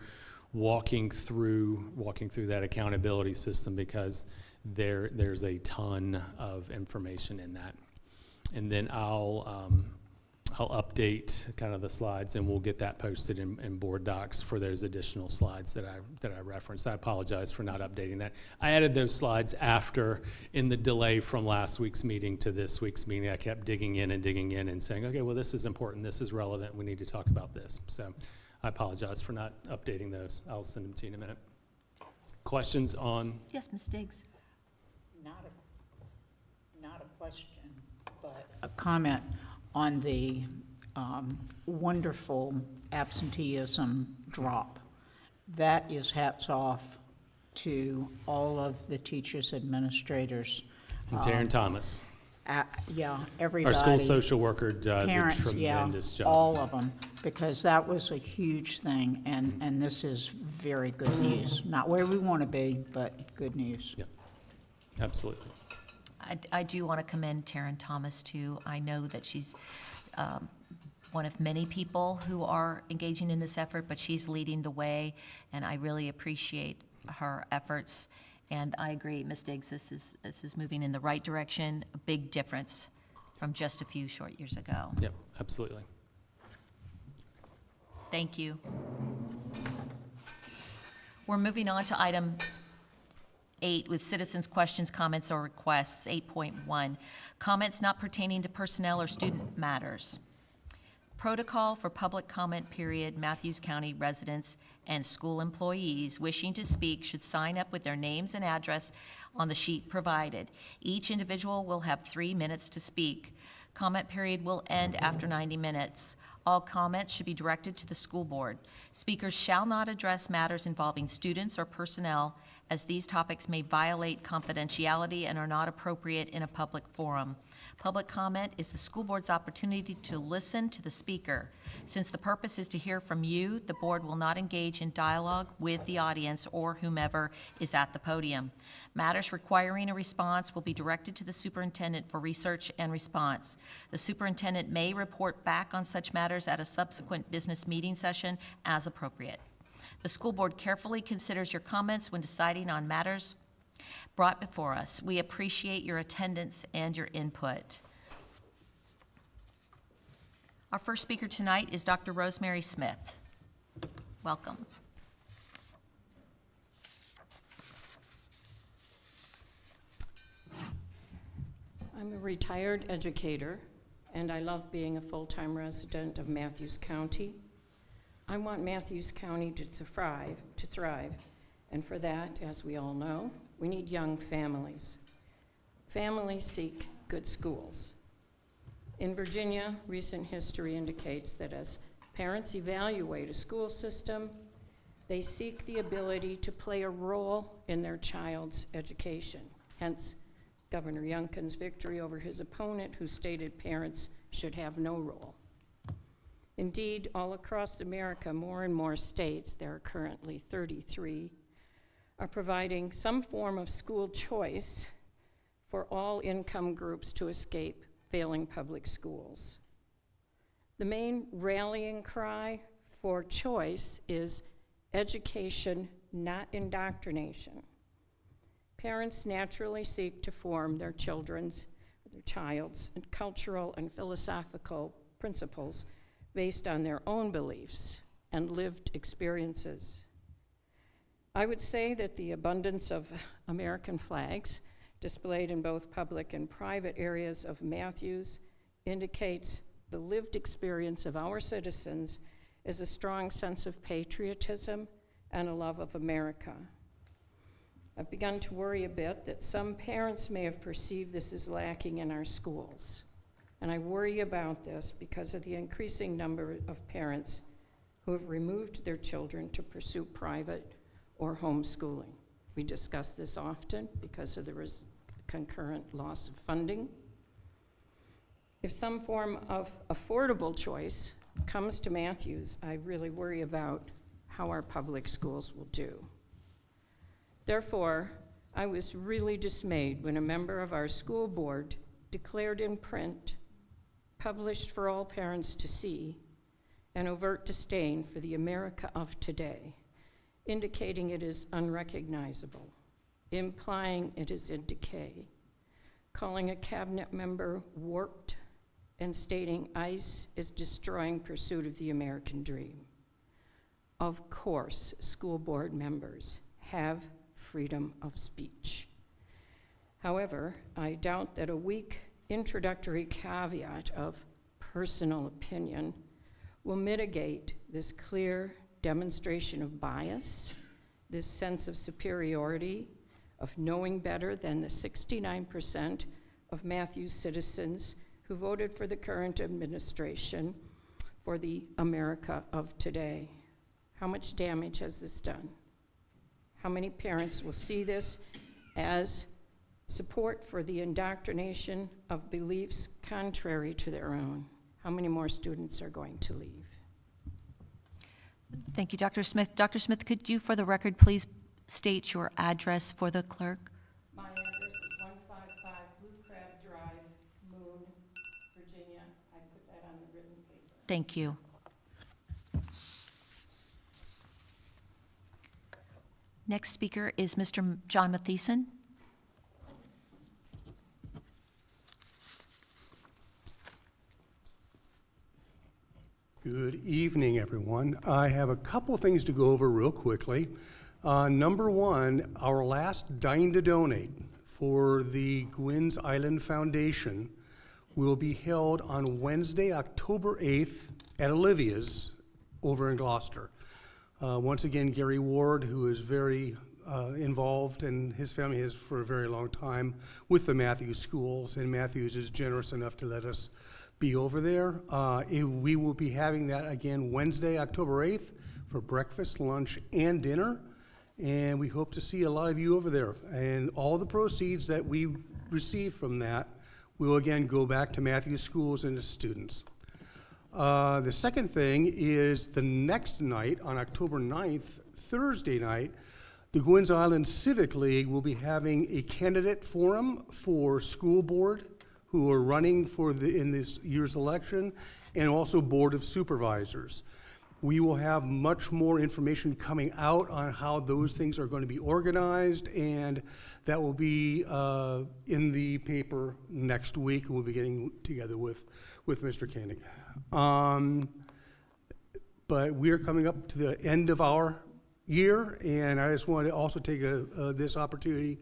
walking through that accountability system, because there's a ton of information in that. And then I'll update kind of the slides, and we'll get that posted in board docs for those additional slides that I referenced. I apologize for not updating that. I added those slides after, in the delay from last week's meeting to this week's meeting. I kept digging in and saying, okay, well, this is important, this is relevant, we need to talk about this. So I apologize for not updating those. I'll send them to you in a minute. Questions on? Yes, Ms. Diggs. Not a question, but a comment on the wonderful absenteeism drop. That is hats off to all of the teachers, administrators. And Taryn Thomas. Yeah, everybody. Our school social worker does Parents, a tremendous job. all of them, because that was a huge thing, and this is very good news. Not where we want to be, but good news. Yep, absolutely. I do want to commend Taryn Thomas, too. I know that she's one of many people who are engaging in this effort, but she's leading the way, and I really appreciate her efforts. And I agree, Ms. Diggs, this is moving in the right direction, a big difference from just a few short years ago. Yep, absolutely. Thank you. We're moving on to item 8 with citizens' questions, comments, or requests. 8.1, comments not pertaining to personnel or student matters. Protocol for public comment period. Mathews County residents and school employees wishing to speak should sign up with their names and address on the sheet provided. Each individual will have 3 minutes to speak. Comment period will end after 90 minutes. All comments should be directed to the school board. Speakers shall not address matters involving students or personnel, as these topics may violate confidentiality and are not appropriate in a public forum. Public comment is the school board's opportunity to listen to the speaker. Since the purpose is to hear from you, the board will not engage in dialogue with the audience or whomever is at the podium. Matters requiring a response will be directed to the superintendent for research and response. The superintendent may report back on such matters at a subsequent business meeting session as appropriate. The school board carefully considers your comments when deciding on matters brought before us. We appreciate your attendance and your input. Our first speaker tonight is Dr. Rosemary Smith. Welcome. I'm a retired educator, and I love being a full-time resident of Mathews County. I want Mathews County to thrive, and for that, as we all know, we need young families. Families seek good schools. In Virginia, recent history indicates that as parents evaluate a school system, they seek the ability to play a role in their child's education. Hence, Governor Youngkin's victory over his opponent, who stated parents should have no role. Indeed, all across America, more and more states, there are currently 33, are providing some form of school choice for all income groups to escape failing public schools. The main rallying cry for choice is education, not indoctrination. Parents naturally seek to form their child's cultural and philosophical principles based on their own beliefs and lived experiences. I would say that the abundance of American flags displayed in both public and private areas of Mathews indicates the lived experience of our citizens is a strong sense of patriotism and a love of America. I've begun to worry a bit that some parents may have perceived this as lacking in our schools. And I worry about this because of the increasing number of parents who have removed their children to pursue private or homeschooling. We discuss this often because of the concurrent loss of funding. If some form of affordable choice comes to Mathews, I really worry about how our public schools will do. Therefore, I was really dismayed when a member of our school board declared in print, published for all parents to see, an overt disdain for the America of today, indicating it is unrecognizable, implying it is in decay, calling a cabinet member warped, and stating ICE is destroying pursuit of the American dream. Of course, school board members have freedom of speech. However, I doubt that a weak introductory caveat of personal opinion will mitigate this clear demonstration of bias, this sense of superiority, of knowing better than the 69% of Mathews citizens who voted for the current administration for the America of today. How much damage has this done? How many parents will see this as support for the indoctrination of beliefs contrary to their own? How many more students are going to leave? Thank you, Dr. Smith. Dr. Smith, could you, for the record, please state your address for the clerk? My address is 155 Blue Crab Drive, Moon, Virginia. I put that on the written paper. Thank you. Next speaker is Mr. John Matheson. Good evening, everyone. I have a couple things to go over real quickly. Number one, our last Dine to Donate for the Gwynns Island Foundation will be held on Wednesday, October 8th at Olivia's over in Gloucester. Once again, Gary Ward, who is very involved, and his family has for a very long time with the Mathews schools, and Mathews is generous enough to let us be over there. We will be having that again Wednesday, October 8th for breakfast, lunch, and dinner, and we hope to see a lot of you over there. And all the proceeds that we receive from that will again go back to Mathews schools and to students. The second thing is the next night, on October 9th, Thursday night, the Gwynns Island Civic League will be having a candidate forum for school board who are running for in this year's election, and also Board of Supervisors. We will have much more information coming out on how those things are going to be organized, and that will be in the paper next week. We'll be getting together with Mr. Koenig. But we are coming up to the end of our year, and I just want to also take this opportunity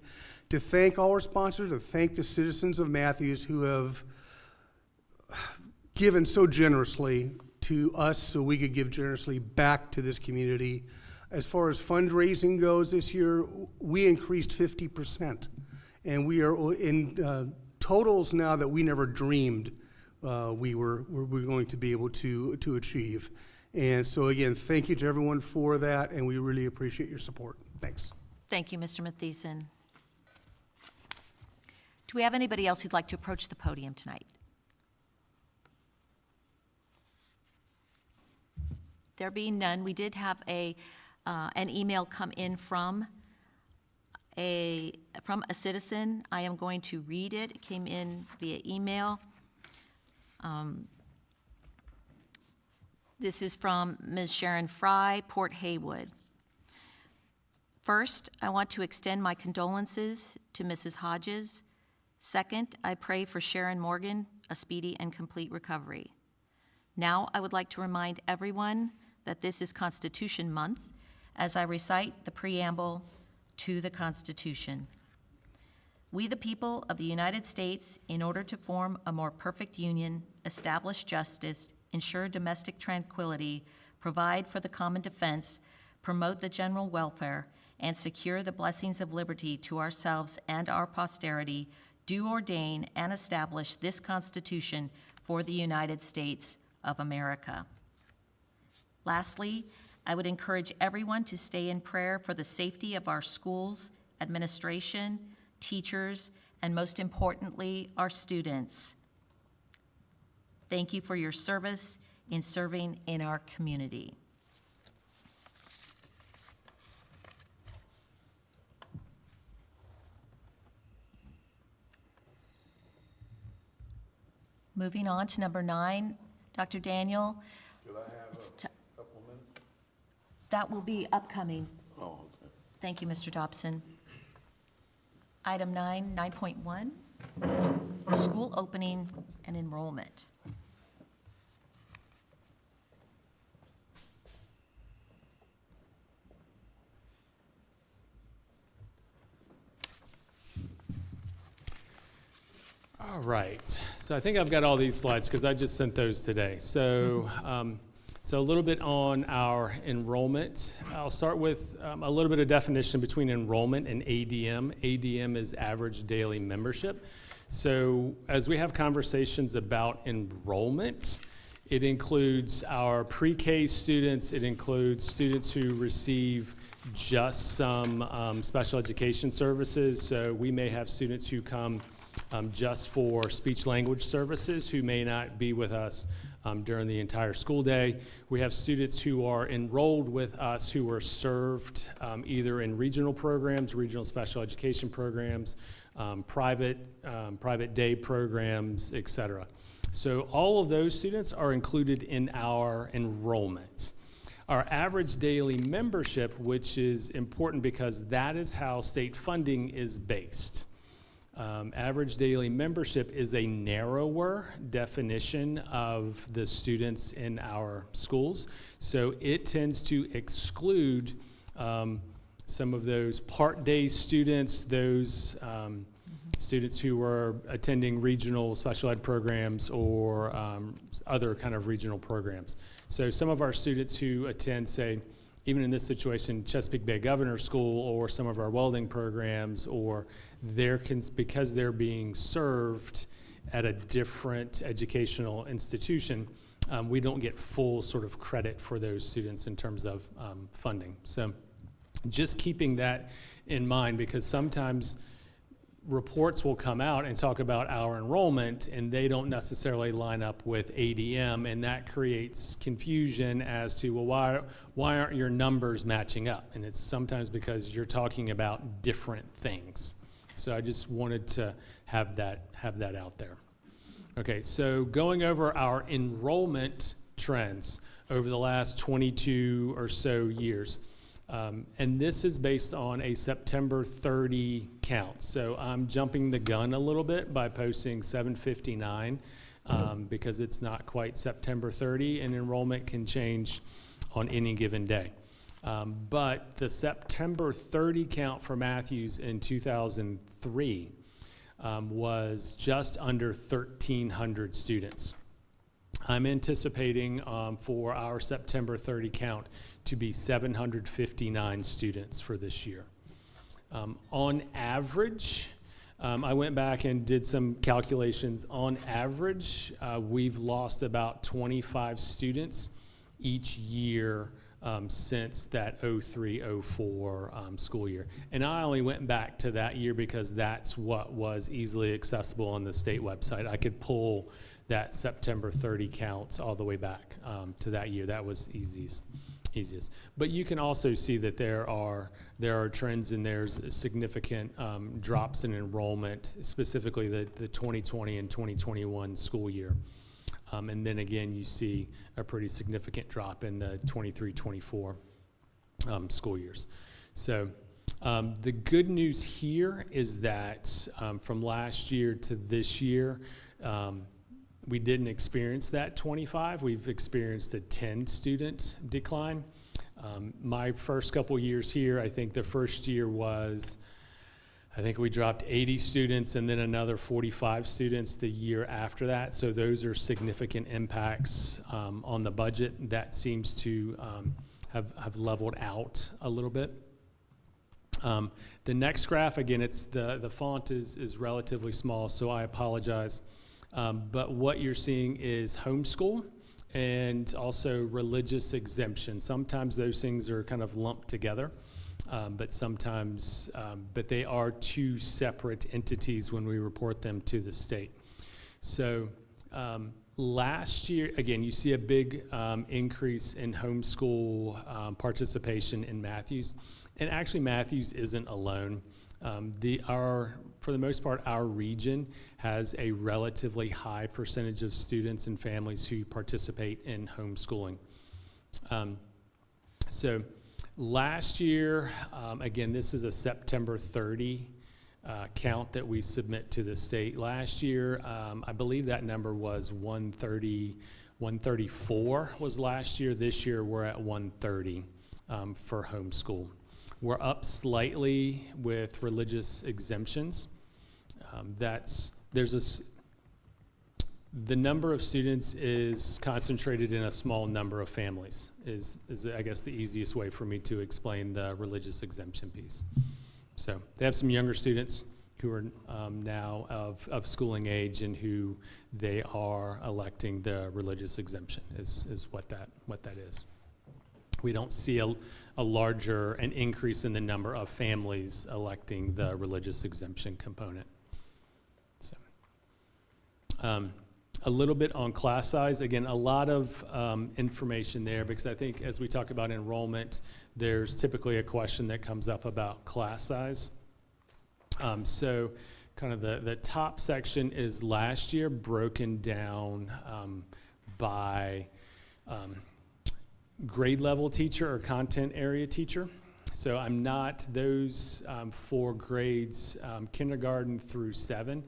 to thank all our sponsors, to thank the citizens of Mathews who have given so generously to us so we could give generously back to this community. As far as fundraising goes this year, we increased 50%, and we are in totals now that we never dreamed we were going to be able to achieve. And so again, thank you to everyone for that, and we really appreciate your support. Thanks. Thank you, Mr. Mathewson. Do we have anybody else who'd like to approach the podium tonight? There being none, we did have an email come in from a citizen. I am going to read it. It came in via email. This is from Ms. Sharon Fry, Port Haywood. First, I want to extend my condolences to Mrs. Hodges. Second, I pray for Sharon Morgan a speedy and complete recovery. Now, I would like to remind everyone that this is Constitution Month as I recite the preamble to the Constitution. We, the people of the United States, in order to form a more perfect union, establish justice, ensure domestic tranquility, provide for the common defense, promote the general welfare, and secure the blessings of liberty to ourselves and our posterity, do ordain and establish this Constitution for the United States of America. Lastly, I would encourage everyone to stay in prayer for the safety of our schools, administration, teachers, and most importantly, our students. Thank you for your service in serving in our community. Moving on to number 9, Dr. Daniel. Could I have a couple of minutes? That will be upcoming. Oh, okay. Thank you, Mr. Dobson. Item 9.1, school opening and enrollment. All right, so I think I've got all these slides because I just sent those today. So, so a little bit on our enrollment. I'll start with a little bit of definition between enrollment and ADM. ADM is average daily membership. So as we have conversations about enrollment, it includes our pre-K students, it includes students who receive just some special education services. So we may have students who come just for speech language services who may not be with us during the entire school day. We have students who are enrolled with us who are served either in regional programs, regional special education programs, private day programs, et cetera. So all of those students are included in our enrollment. Our average daily membership, which is important because that is how state funding is based. Average daily membership is a narrower definition of the students in our schools. So it tends to exclude some of those part-day students, those students who are attending regional special ed programs or other kind of regional programs. So some of our students who attend, say, even in this situation, Chesapeake Bay Governor School or some of our welding programs, or because they're being served at a different educational institution, we don't get full sort of credit for those students in terms of funding. So just keeping that in mind, because sometimes reports will come out and talk about our enrollment and they don't necessarily line up with ADM, and that creates confusion as to, well, why aren't your numbers matching up? And it's sometimes because you're talking about different things. So I just wanted to have that out there. Okay, so going over our enrollment trends over the last 22 or so years. And this is based on a September 30 count. So I'm jumping the gun a little bit by posting 759 because it's not quite September 30 and enrollment can change on any given day. But the September 30 count for Mathews in 2003 was just under 1,300 students. I'm anticipating for our September 30 count to be 759 students for this year. On average, I went back and did some calculations. On average, we've lost about 25 students each year since that 03-04 school year. And I only went back to that year because that's what was easily accessible on the state website. I could pull that September 30 counts all the way back to that year. That was easiest. But you can also see that there are trends and there's significant drops in enrollment, specifically the 2020 and 2021 school year. And then again, you see a pretty significant drop in the 23-24 school years. So the good news here is that from last year to this year, we didn't experience that 25. We've experienced a 10 student decline. My first couple years here, I think the first year was, I think we dropped 80 students and then another 45 students the year after that. So those are significant impacts on the budget. That seems to have leveled out a little bit. The next graph, again, it's the font is relatively small, so I apologize. But what you're seeing is homeschool and also religious exemption. Sometimes those things are kind of lumped together, but sometimes, but they are two separate entities when we report them to the state. So last year, again, you see a big increase in homeschool participation in Mathews. And actually Mathews isn't alone. For the most part, our region has a relatively high percentage of students and families who participate in homeschooling. So last year, again, this is a September 30 count that we submit to the state. Last year, I believe that number was 134 was last year. This year, we're at 130 for homeschool. We're up slightly with religious exemptions. The number of students is concentrated in a small number of families is I guess the easiest way for me to explain the religious exemption piece. So they have some younger students who are now of schooling age and who they are electing the religious exemption is what that is. We don't see an increase in the number of families electing the religious exemption component. So, a little bit on class size. Again, a lot of information there because I think as we talk about enrollment, there's typically a question that comes up about class size. So kind of the top section is last year broken down by grade level teacher or content area teacher. So I'm not those 4 grades, kindergarten through 7.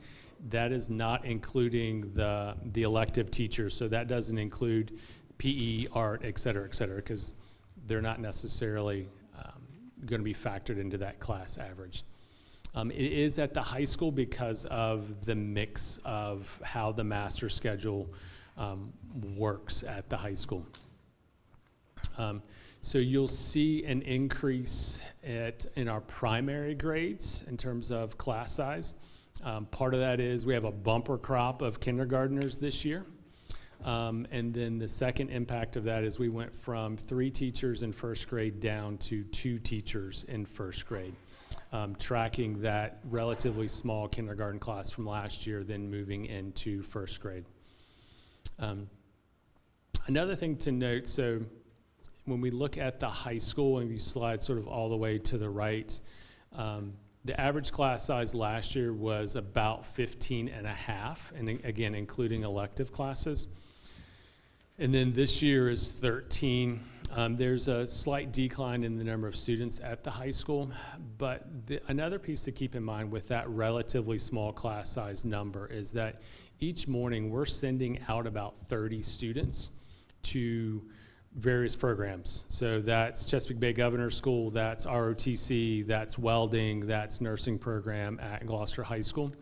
That is not including the elective teachers. So that doesn't include PE, art, et cetera, because they're not necessarily going to be factored into that class average. It is at the high school because of the mix of how the master schedule works at the high school. So you'll see an increase in our primary grades in terms of class size. Part of that is we have a bumper crop of kindergartners this year. And then the second impact of that is we went from 3 teachers in first grade down to 2 teachers in first grade, tracking that relatively small kindergarten class from last year, then moving into first grade. Another thing to note, so when we look at the high school and you slide sort of all the way to the right, the average class size last year was about 15 and a half, and again, including elective classes. And then this year is 13. There's a slight decline in the number of students at the high school, but another piece to keep in mind with that relatively small class size number is that each morning we're sending out about 30 students to various programs. So that's Chesapeake Bay Governor's School, that's ROTC, that's welding, that's nursing program at Gloucester High School.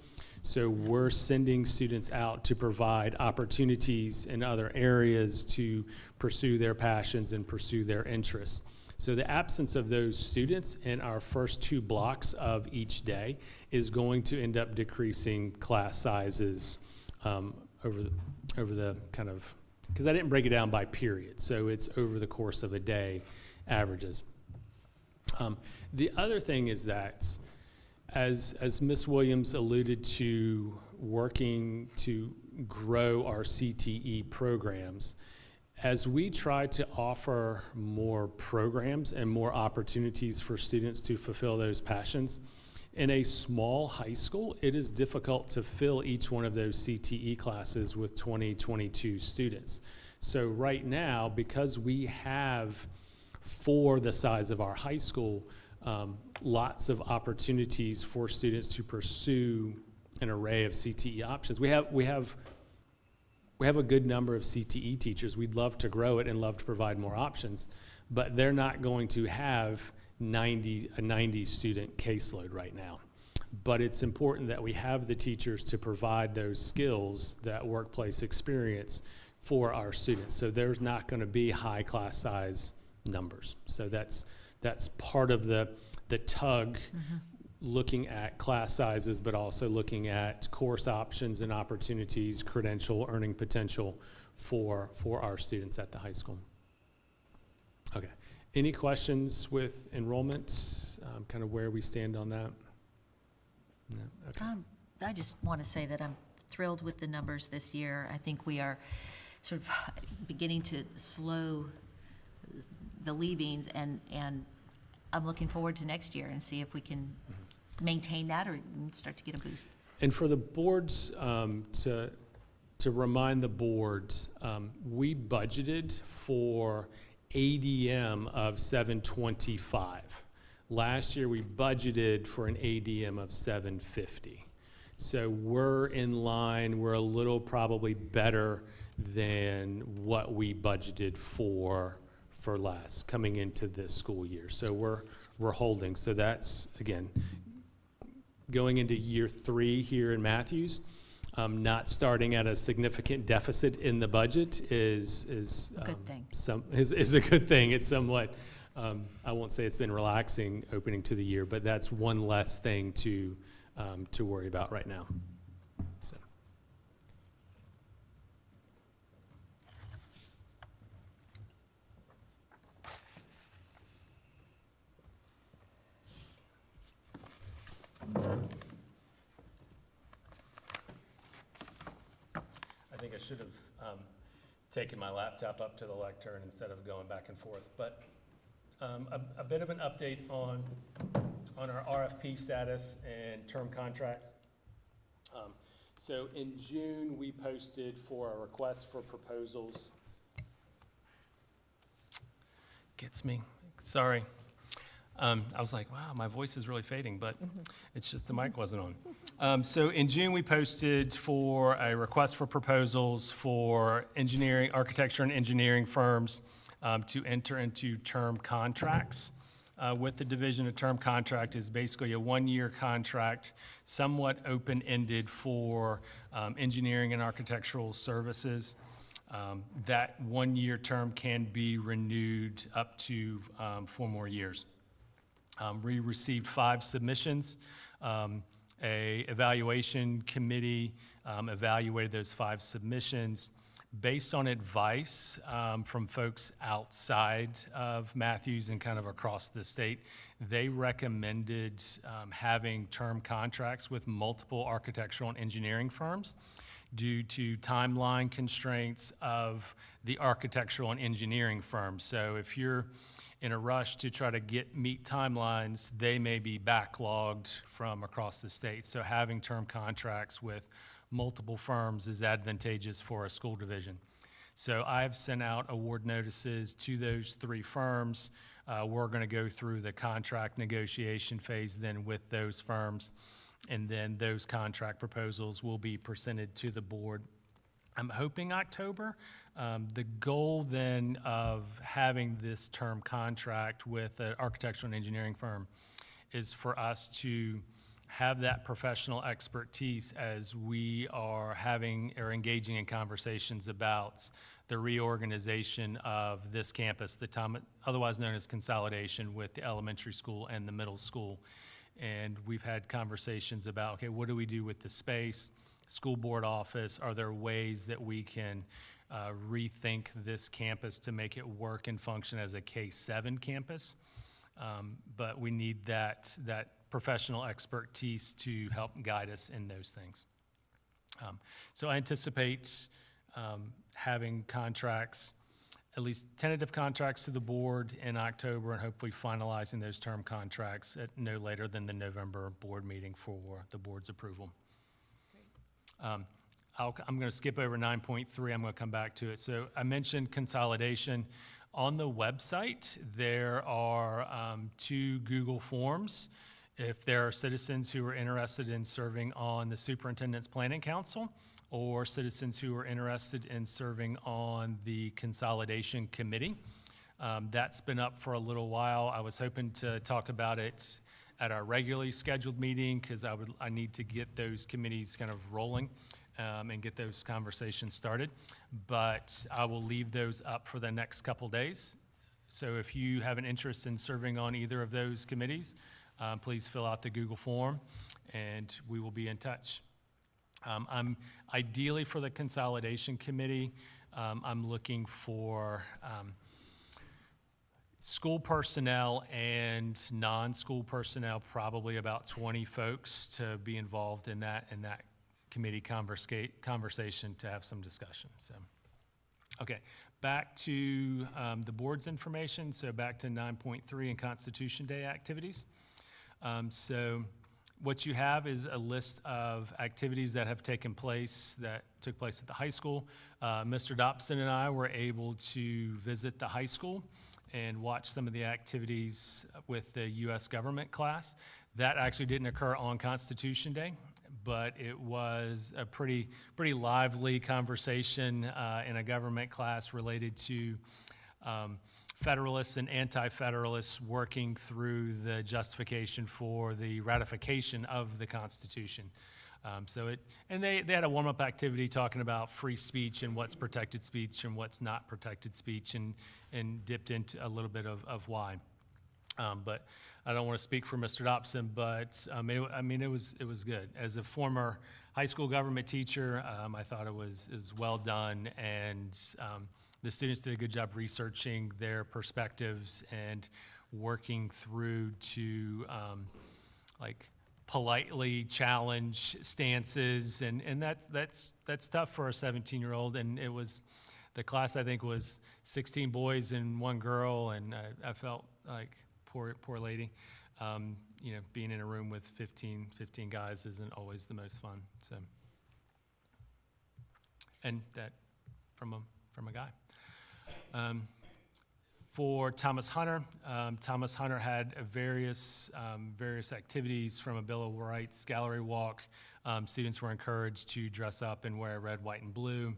So we're sending students out to provide opportunities in other areas to pursue their passions and pursue their interests. So the absence of those students in our first 2 blocks of each day is going to end up decreasing class sizes over the kind of, because I didn't break it down by period, so it's over the course of a day averages. The other thing is that as Ms. Williams alluded to, working to grow our CTE programs, as we try to offer more programs and more opportunities for students to fulfill those passions, in a small high school, it is difficult to fill each one of those CTE classes with 20, 22 students. So right now, because we have, for the size of our high school, lots of opportunities for students to pursue an array of CTE options. We have a good number of CTE teachers. We'd love to grow it and love to provide more options, but they're not going to have a 90 student caseload right now. But it's important that we have the teachers to provide those skills, that workplace experience for our students. So there's not going to be high class size numbers. So that's part of the tug, looking at class sizes, but also looking at course options and opportunities, credential earning potential for our students at the high school. Okay. Any questions with enrollment, kind of where we stand on that? No? Okay. I just want to say that I'm thrilled with the numbers this year. I think we are sort of beginning to slow the leavings, and I'm looking forward to next year and see if we can maintain that or start to get a boost. And for the boards, to remind the boards, we budgeted for ADM of 725. Last year we budgeted for an ADM of 750. So we're in line, we're a little probably better than what we budgeted for last coming into this school year. So we're holding. So that's, again, going into year 3 here in Mathews. Not starting at a significant deficit in the budget is a good thing. Is a good thing. It's somewhat, I won't say it's been relaxing opening to the year, but that's one less thing to worry about right now. So. I think I should have taken my laptop up to the lectern instead of going back and forth. But a bit of an update on our RFP status and term contracts. So in June, we posted for a request for proposals. Gets me, sorry. I was like, wow, my voice is really fading, but it's just the mic wasn't on. So in June, we posted for a request for proposals for engineering, architecture and engineering firms to enter into term contracts. With the division, a term contract is basically a 1-year contract, somewhat open-ended for engineering and architectural services. That 1-year term can be renewed up to 4 more years. We received 5 submissions. A evaluation committee evaluated those 5 submissions. Based on advice from folks outside of Mathews and kind of across the state, they recommended having term contracts with multiple architectural and engineering firms due to timeline constraints of the architectural and engineering firms. So if you're in a rush to try to meet timelines, they may be backlogged from across the state. So having term contracts with multiple firms is advantageous for a school division. So I've sent out award notices to those 3 firms. We're going to go through the contract negotiation phase then with those firms, and then those contract proposals will be presented to the board. I'm hoping October. The goal then of having this term contract with an architectural and engineering firm is for us to have that professional expertise as we are having or engaging in conversations about the reorganization of this campus, otherwise known as consolidation with the elementary school and the middle school. And we've had conversations about, okay, what do we do with the space? School board office, are there ways that we can rethink this campus to make it work and function as a K-7 campus? But we need that professional expertise to help guide us in those things. So I anticipate having contracts, at least tentative contracts to the board in October, and hopefully finalizing those term contracts at no later than the November board meeting for the board's approval. I'm going to skip over 9.3. I'm going to come back to it. So I mentioned consolidation. On the website, there are 2 Google Forms. If there are citizens who are interested in serving on the Superintendent's Planning Council, or citizens who are interested in serving on the Consolidation Committee. That's been up for a little while. I was hoping to talk about it at our regularly scheduled meeting, because I need to get those committees kind of rolling and get those conversations started. But I will leave those up for the next couple days. So if you have an interest in serving on either of those committees, please fill out the Google form, and we will be in touch. I'm ideally for the Consolidation Committee, I'm looking for school personnel and non-school personnel, probably about 20 folks to be involved in that committee conversation to have some discussion. So, okay, back to the board's information. So back to 9.3 and Constitution Day activities. So what you have is a list of activities that have taken place, that took place at the high school. Mr. Dobson and I were able to visit the high school and watch some of the activities with the U.S. government class. That actually didn't occur on Constitution Day, but it was a pretty lively conversation in a government class related to Federalists and Anti-Federalists working through the justification for the ratification of the Constitution. They had a warm-up activity talking about free speech and what's protected speech and what's not protected speech, and dipped into a little bit of why. But I don't want to speak for Mr. Dobson, but it was good. As a former high school government teacher, I thought it was well done, and the students did a good job researching their perspectives and working through to politely challenge stances, and that's tough for a 17-year-old. And it was, the class I think was 16 boys and 1 girl, and I felt like poor lady. Being in a room with 15 guys isn't always the most fun. So, and that from a guy. For Thomas Hunter had various activities, from a Bill of Rights gallery walk. Students were encouraged to dress up and wear red, white, and blue.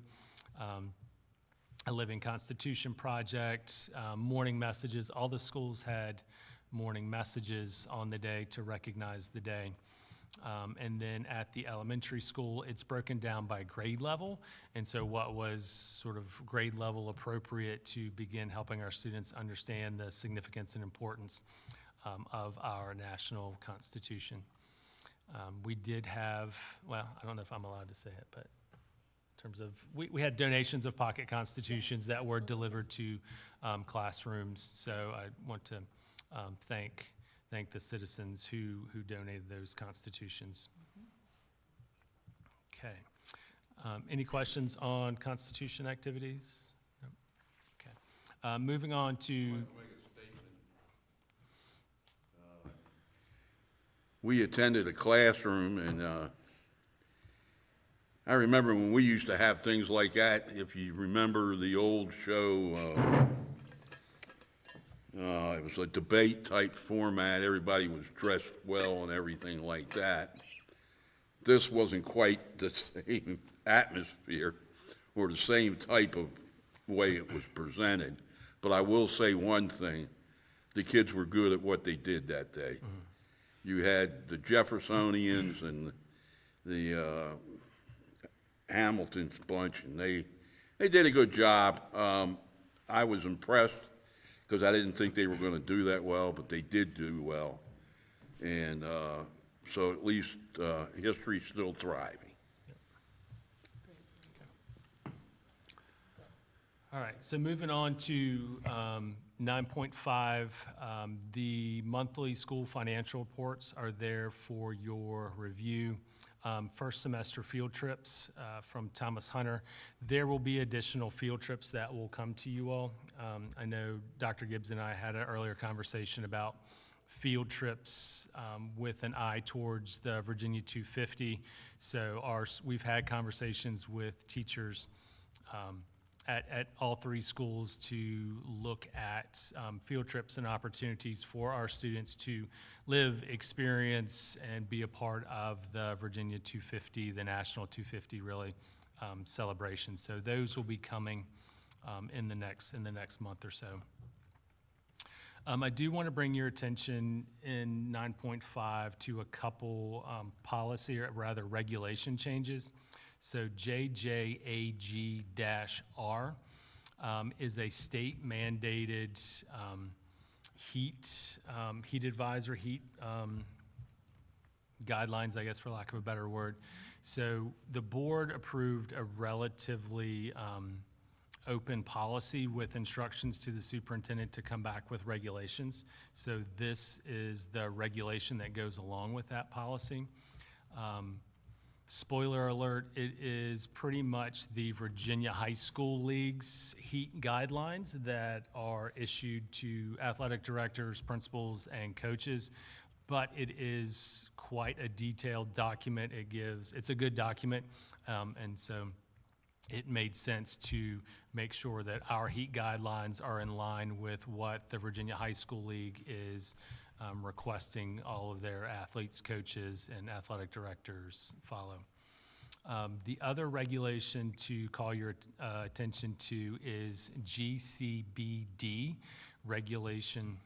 A Living Constitution project, morning messages. All the schools had morning messages on the day to recognize the day. And then at the elementary school, it's broken down by grade level. And so what was sort of grade level appropriate to begin helping our students understand the significance and importance of our national Constitution. We did have, well, I don't know if I'm allowed to say it, but in terms of, we had donations of pocket constitutions that were delivered to classrooms. So I want to thank the citizens who donated those constitutions. Okay. Any questions on Constitution activities? No? Okay. Moving on to. I'd like to make a statement. We attended a classroom, and I remember when we used to have things like that, if you remember the old show, it was a debate type format, everybody was dressed well and everything like that. This wasn't quite the same atmosphere or the same type of way it was presented, but I will say one thing, the kids were good at what they did that day. You had the Jeffersonians and the Hamilton's bunch, and they did a good job. I was impressed because I didn't think they were going to do that well, but they did do well. And so at least history's still thriving. All right, so moving on to 9.5, the monthly school financial reports are there for your review. First semester field trips from Thomas Hunter. There will be additional field trips that will come to you all. I know Dr. Gibbs and I had an earlier conversation about field trips with an eye towards the Virginia 250. So we've had conversations with teachers at all three schools to look at field trips and opportunities for our students to live, experience, and be a part of the Virginia 250, the National 250 really celebration. So those will be coming in the next month or so. I do want to bring your attention in 9.5 to a couple policy or rather regulation changes. So JJAG-R is a state mandated heat advisor, guidelines, I guess, for lack of a better word. So the board approved a relatively open policy with instructions to the superintendent to come back with regulations. So this is the regulation that goes along with that policy. Spoiler alert, it is pretty much the Virginia High School League's heat guidelines that are issued to athletic directors, principals, and coaches, but it is quite a detailed document. It's a good document, and so it made sense to make sure that our heat guidelines are in line with what the Virginia High School League is requesting all of their athletes, coaches, and athletic directors follow. The other regulation to call your attention to is GCBD regulation,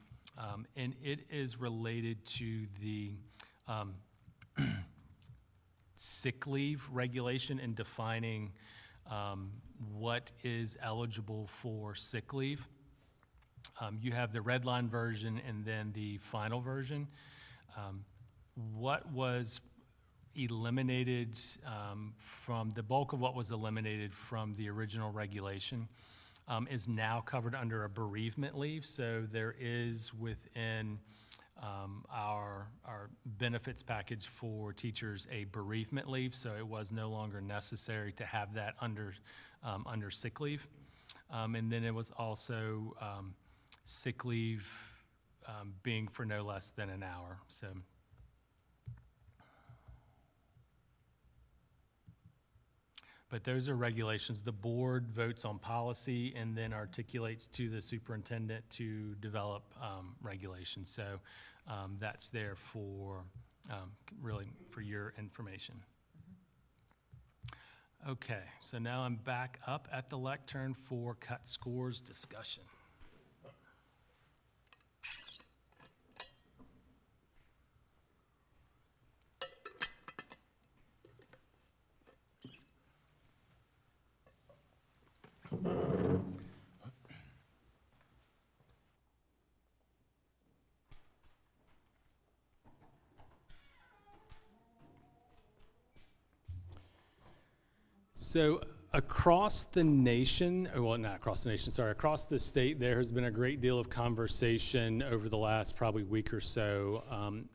and it is related to the sick leave regulation and defining what is eligible for sick leave. You have the red line version and then the final version. What was eliminated from the bulk of what was eliminated from the original regulation is now covered under a bereavement leave. So there is within our benefits package for teachers a bereavement leave. So it was no longer necessary to have that under sick leave. And then it was also sick leave being for no less than an hour. So, but those are regulations. The board votes on policy and then articulates to the superintendent to develop regulations. So that's there for really for your information. Okay, so now I'm back up at the lectern for cut scores discussion. So across the nation, well, not across the nation, sorry, across the state, there has been a great deal of conversation over the last probably week or so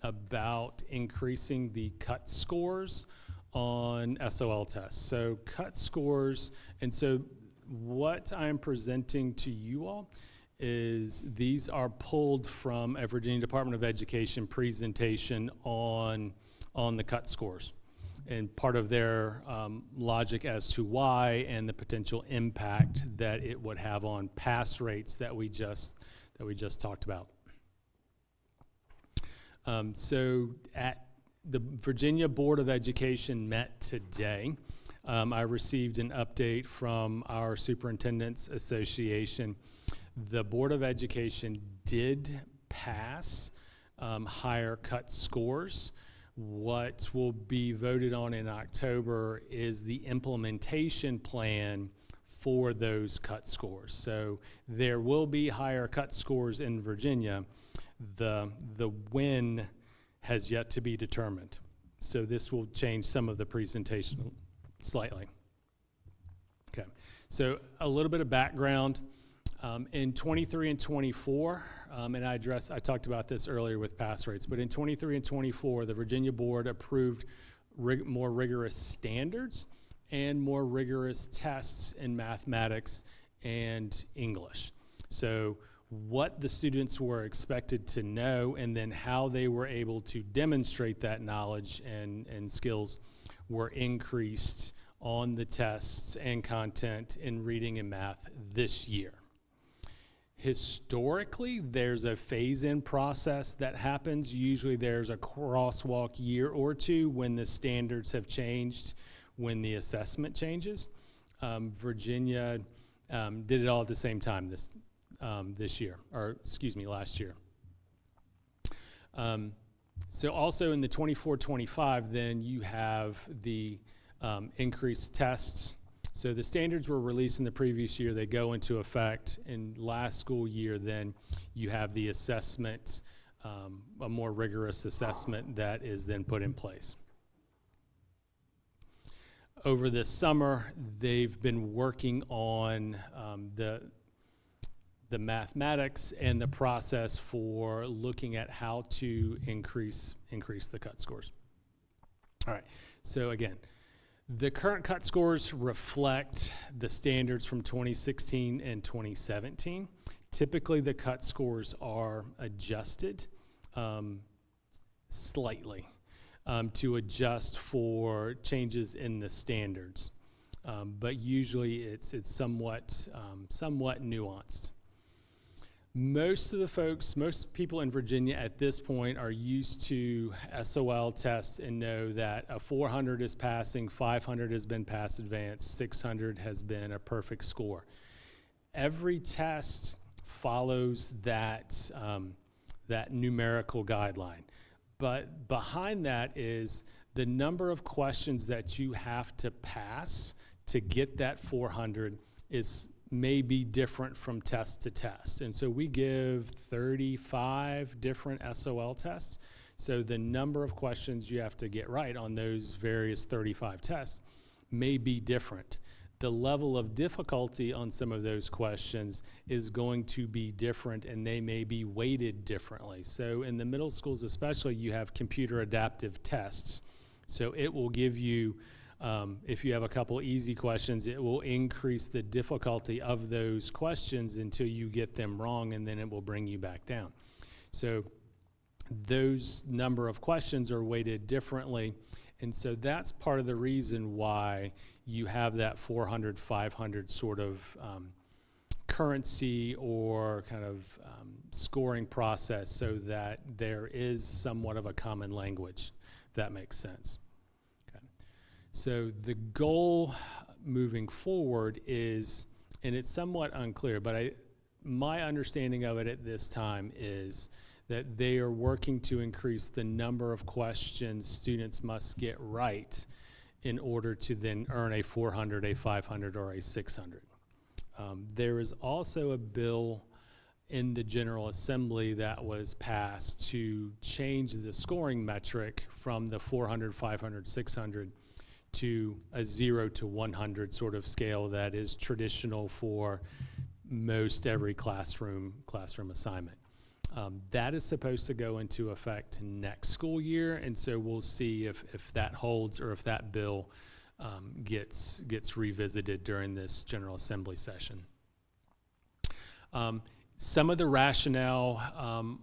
about increasing the cut scores on SOL tests. So cut scores, and so what I'm presenting to you all is these are pulled from a Virginia Department of Education presentation on the cut scores. and part of their logic as to why and the potential impact that it would have on pass rates that we just talked about. So at the Virginia Board of Education met today. I received an update from our Superintendents Association. The Board of Education did pass higher cut scores. What will be voted on in October is the implementation plan for those cut scores. So there will be higher cut scores in Virginia. The when has yet to be determined. So this will change some of the presentation slightly. Okay, so a little bit of background. In 23 and 24, and I talked about this earlier with pass rates, but in 23 and 24, the Virginia Board approved more rigorous standards and more rigorous tests in mathematics and English. So what the students were expected to know and then how they were able to demonstrate that knowledge and skills were increased on the tests and content in reading and math this year. Historically, there's a phase-in process that happens. Usually there's a crosswalk year or two when the standards have changed, when the assessment changes. Virginia did it all at the same time this year, or excuse me, last year. So also in the 24-25, then you have the increased tests. So the standards were released in the previous year. They go into effect in last school year. Then you have the assessment, a more rigorous assessment that is then put in place. Over this summer, they've been working on the mathematics and the process for looking at how to increase the cut scores. All right, so again, the current cut scores reflect the standards from 2016 and 2017. Typically, the cut scores are adjusted slightly to adjust for changes in the standards, but usually it's somewhat nuanced. Most people in Virginia at this point are used to SOL tests and know that a 400 is passing, 500 has been pass advanced, 600 has been a perfect score. Every test follows that numerical guideline. But behind that is the number of questions that you have to pass to get that 400 may be different from test to test. And so we give 35 different SOL tests. So the number of questions you have to get right on those various 35 tests may be different. The level of difficulty on some of those questions is going to be different, and they may be weighted differently. So in the middle schools especially, you have computer adaptive tests. So it will give you, if you have a couple easy questions, it will increase the difficulty of those questions until you get them wrong, and then it will bring you back down. So those number of questions are weighted differently, and so that's part of the reason why you have that 400, 500 sort of currency or kind of scoring process, so that there is somewhat of a common language, if that makes sense. So the goal moving forward is, and it's somewhat unclear, but my understanding of it at this time is that they are working to increase the number of questions students must get right in order to then earn a 400, a 500, or a 600. There is also a bill in the General Assembly that was passed to change the scoring metric from the 400, 500, 600 to a 0 to 100 sort of scale that is traditional for most every classroom assignment. That is supposed to go into effect next school year, and so we'll see if that holds or if that bill gets revisited during this General Assembly session. Some of the rationale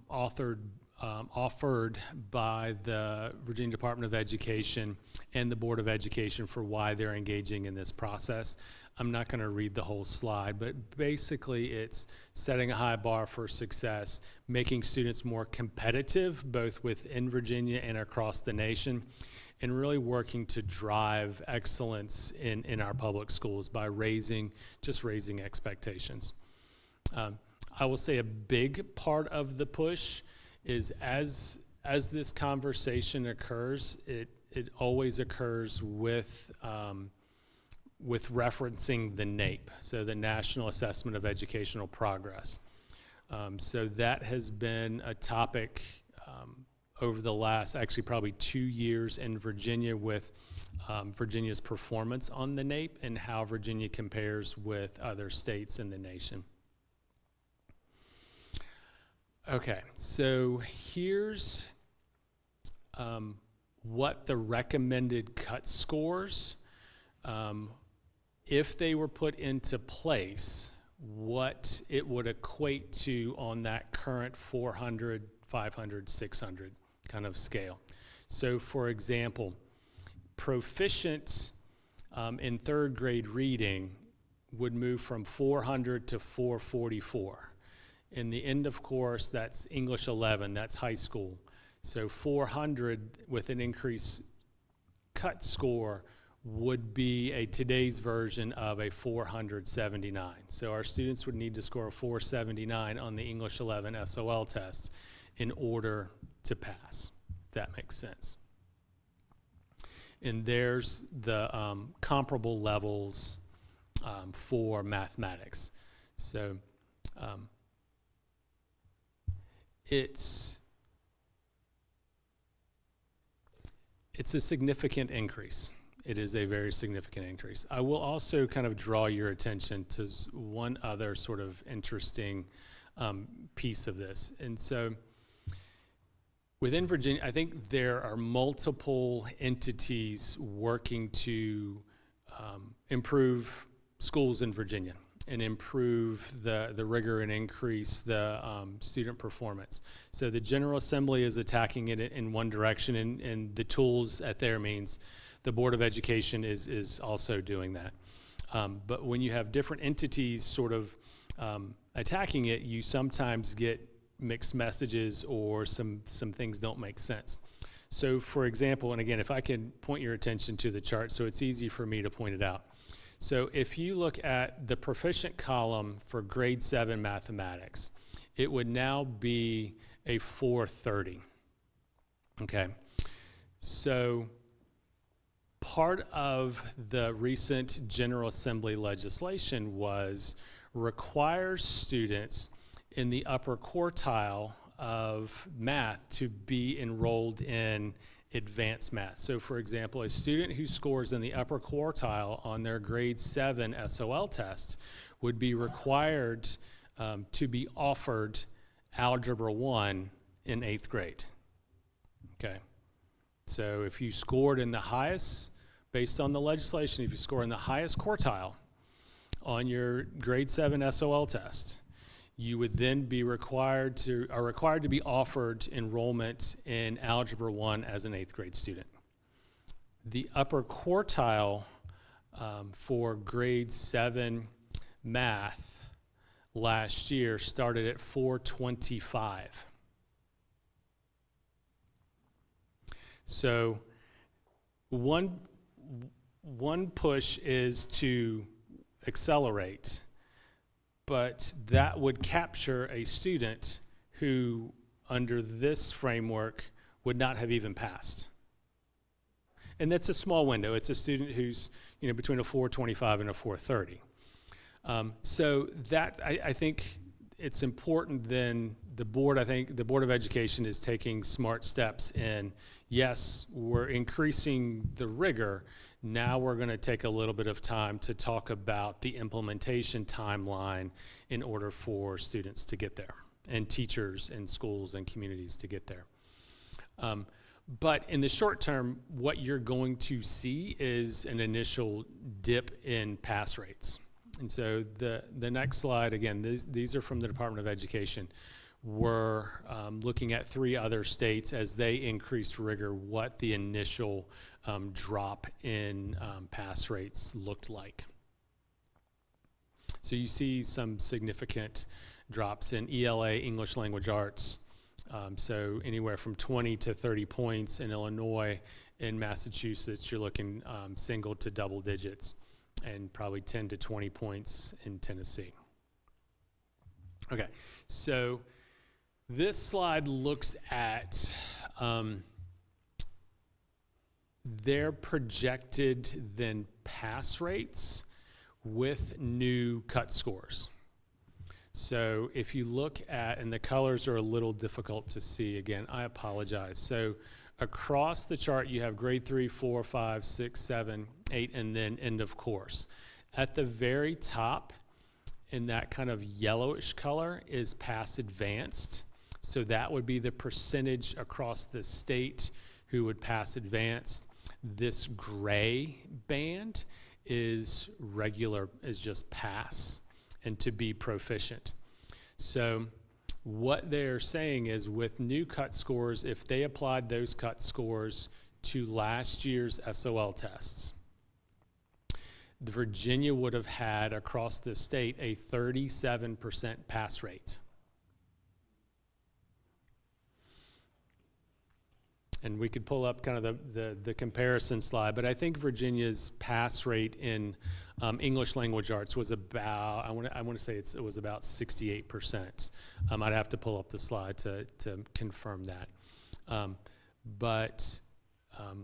authored offered by the Virginia Department of Education and the Board of Education for why they're engaging in this process. I'm not going to read the whole slide, but basically it's setting a high bar for success, making students more competitive, both within Virginia and across the nation, and really working to drive excellence in our public schools by raising expectations. I will say a big part of the push is as this conversation occurs, it always occurs with referencing the NAEP, so the National Assessment of Educational Progress. So that has been a topic over the last actually probably 2 years in Virginia with Virginia's performance on the NAEP and how Virginia compares with other states in the nation. Okay, so here's what the recommended cut scores, if they were put into place, what it would equate to on that current 400, 500, 600 kind of scale. So for example, proficient in third grade reading would move from 400 to 444. In the end of course, that's English 11, that's high school. So 400 with an increased cut score would be today's version of a 479. So our students would need to score a 479 on the English 11 SOL test in order to pass. That makes sense. And there's the comparable levels for mathematics. So it's a significant increase. It is a very significant increase. I will also kind of draw your attention to one other sort of interesting piece of this. And so within Virginia, I think there are multiple entities working to improve schools in Virginia and improve the rigor and increase the student performance. So the General Assembly is attacking it in one direction, and the tools at their means. The Board of Education is also doing that. But when you have different entities sort of attacking it, you sometimes get mixed messages or some things don't make sense. So for example, and again, if I can point your attention to the chart so it's easy for me to point it out. So if you look at the proficient column for grade 7 mathematics, it would now be a 430, okay? So part of the recent General Assembly legislation was requires students in the upper quartile of math to be enrolled in advanced math. So for example, a student who scores in the upper quartile on their grade 7 SOL test would be required to be offered Algebra 1 in 8th grade, okay? So if you scored in the highest, based on the legislation, if you score in the highest quartile on your grade 7 SOL test, you would then be required to be offered enrollment in Algebra 1 as an 8th grade student. The upper quartile for grade 7 math last year started at 425. So one push is to accelerate, but that would capture a student who, under this framework, would not have even passed. And that's a small window. It's a student who's, between a 425 and a 430. So that, I think it's important then the board of Education is taking smart steps in, yes, we're increasing the rigor. Now we're going to take a little bit of time to talk about the implementation timeline in order for students to get there, and teachers and schools and communities to get there. But in the short term, what you're going to see is an initial dip in pass rates. And so the next slide, again, these are from the Department of Education. were looking at 3 other states as they increased rigor, what the initial drop in pass rates looked like. So you see some significant drops in ELA, English Language Arts, so anywhere from 20 to 30 points in Illinois. In Massachusetts, you're looking single to double digits, and probably 10 to 20 points in Tennessee. Okay, so this slide looks at their projected then pass rates with new cut scores. So if you look at, and the colors are a little difficult to see, again, I apologize. So across the chart, you have grade 3, 4, 5, 6, 7, 8, and then end of course. At the very top, in that kind of yellowish color, is pass advanced. So that would be the percentage across the state who would pass advanced. This gray band is regular, is just pass, and to be proficient. So what they're saying is with new cut scores, if they applied those cut scores to last year's SOL tests, Virginia would have had across the state a 37% pass rate. And we could pull up kind of the comparison slide, but I think Virginia's pass rate in English Language Arts was about, I want to say it was about 68%. I'd have to pull up the slide to confirm that. But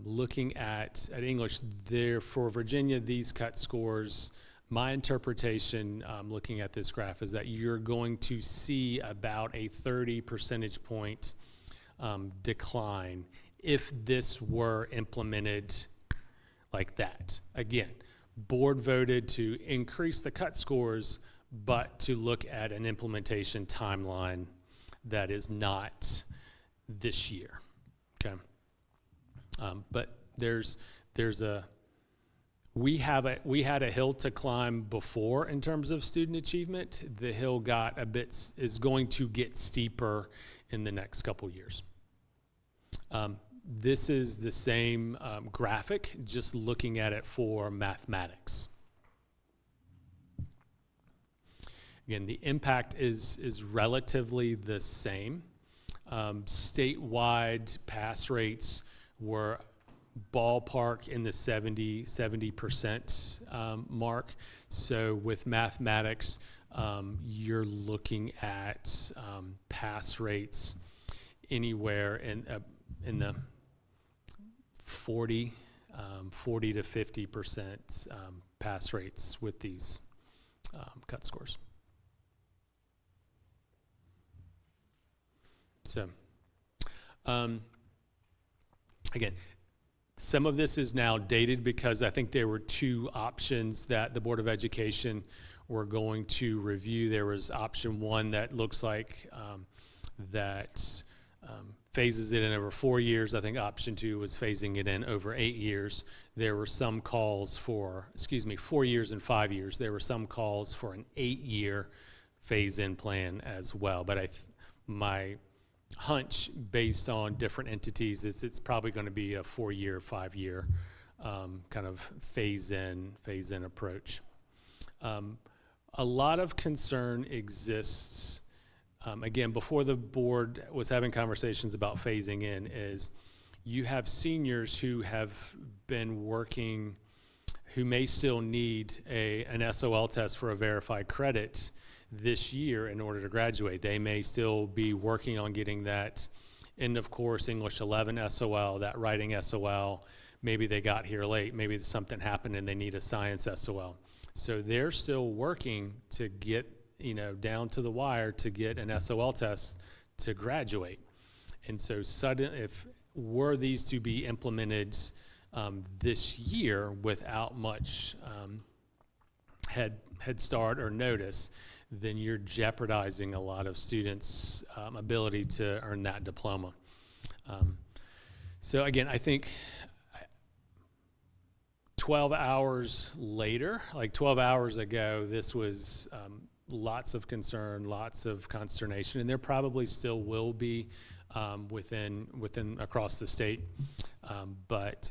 looking at English, there for Virginia, these cut scores, my interpretation looking at this graph is that you're going to see about a 30 percentage point decline if this were implemented like that. Again, board voted to increase the cut scores, but to look at an implementation timeline that is not this year, okay? But we had a hill to climb before in terms of student achievement. The hill is going to get steeper in the next couple years. This is the same graphic, just looking at it for mathematics. Again, the impact is relatively the same. Statewide pass rates were ballpark in the 70% mark. So with mathematics, you're looking at pass rates anywhere in the 40 to 50% pass rates with these cut scores. So, again, some of this is now dated because I think there were 2 options that the Board of Education were going to review. There was option 1 that looks like phases it in over 4 years. I think option 2 was phasing it in over 8 years. There were some calls for, 4 years and 5 years. There were some calls for an 8-year phase-in plan as well. But my hunch based on different entities is it's probably going to be a 4-year, 5-year kind of phase-in approach. A lot of concern exists. Again, before the board was having conversations about phasing in, is you have seniors who have been working, who may still need an SOL test for a verified credit this year in order to graduate. They may still be working on getting that end of course English 11 SOL, that writing SOL. Maybe they got here late, maybe something happened and they need a science SOL. So they're still working to get down to the wire to get an SOL test to graduate. And so if were these to be implemented this year without much head start or notice, then you're jeopardizing a lot of students' ability to earn that diploma. So again, I think 12 hours later, like 12 hours ago, this was lots of concern, lots of consternation, and there probably still will be within across the state. But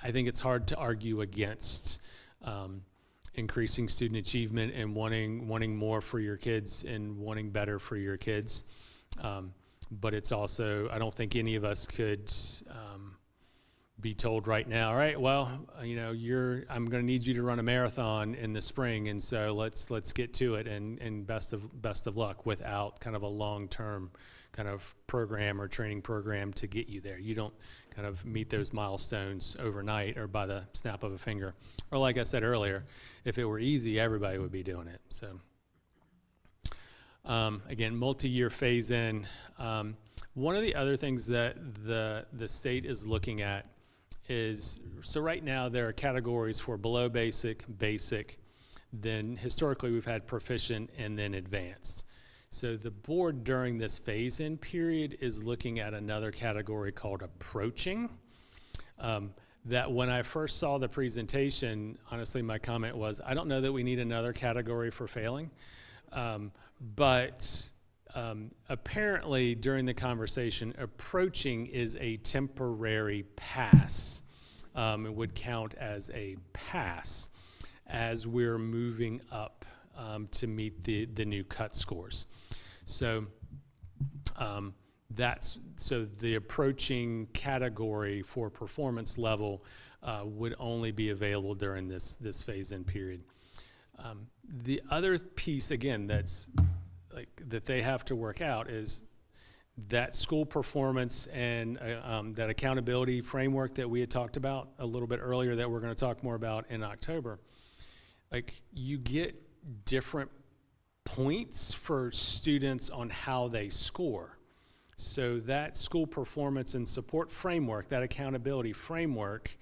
I think it's hard to argue against increasing student achievement and wanting more for your kids and wanting better for your kids. But it's also, I don't think any of us could be told right now, all right, well, I'm going to need you to run a marathon in the spring, and so let's get to it, and best of luck, without kind of a long-term kind of program or training program to get you there. You don't kind of meet those milestones overnight or by the snap of a finger. Or like I said earlier, if it were easy, everybody would be doing it. So again, multi-year phase-in. One of the other things that the state is looking at is, so right now there are categories for below basic, basic, then historically we've had proficient, and then advanced. So the board during this phase-in period is looking at another category called approaching. That when I first saw the presentation, honestly, my comment was, I don't know that we need another category for failing. But apparently during the conversation, approaching is a temporary pass. It would count as a pass as we're moving up to meet the new cut scores. So so the approaching category for performance level would only be available during this phase-in period. The other piece, again, that they have to work out is that school performance and that accountability framework that we had talked about a little bit earlier, that we're going to talk more about in October. Like, you get different points for students on how they score. So that school performance and support framework, that accountability framework,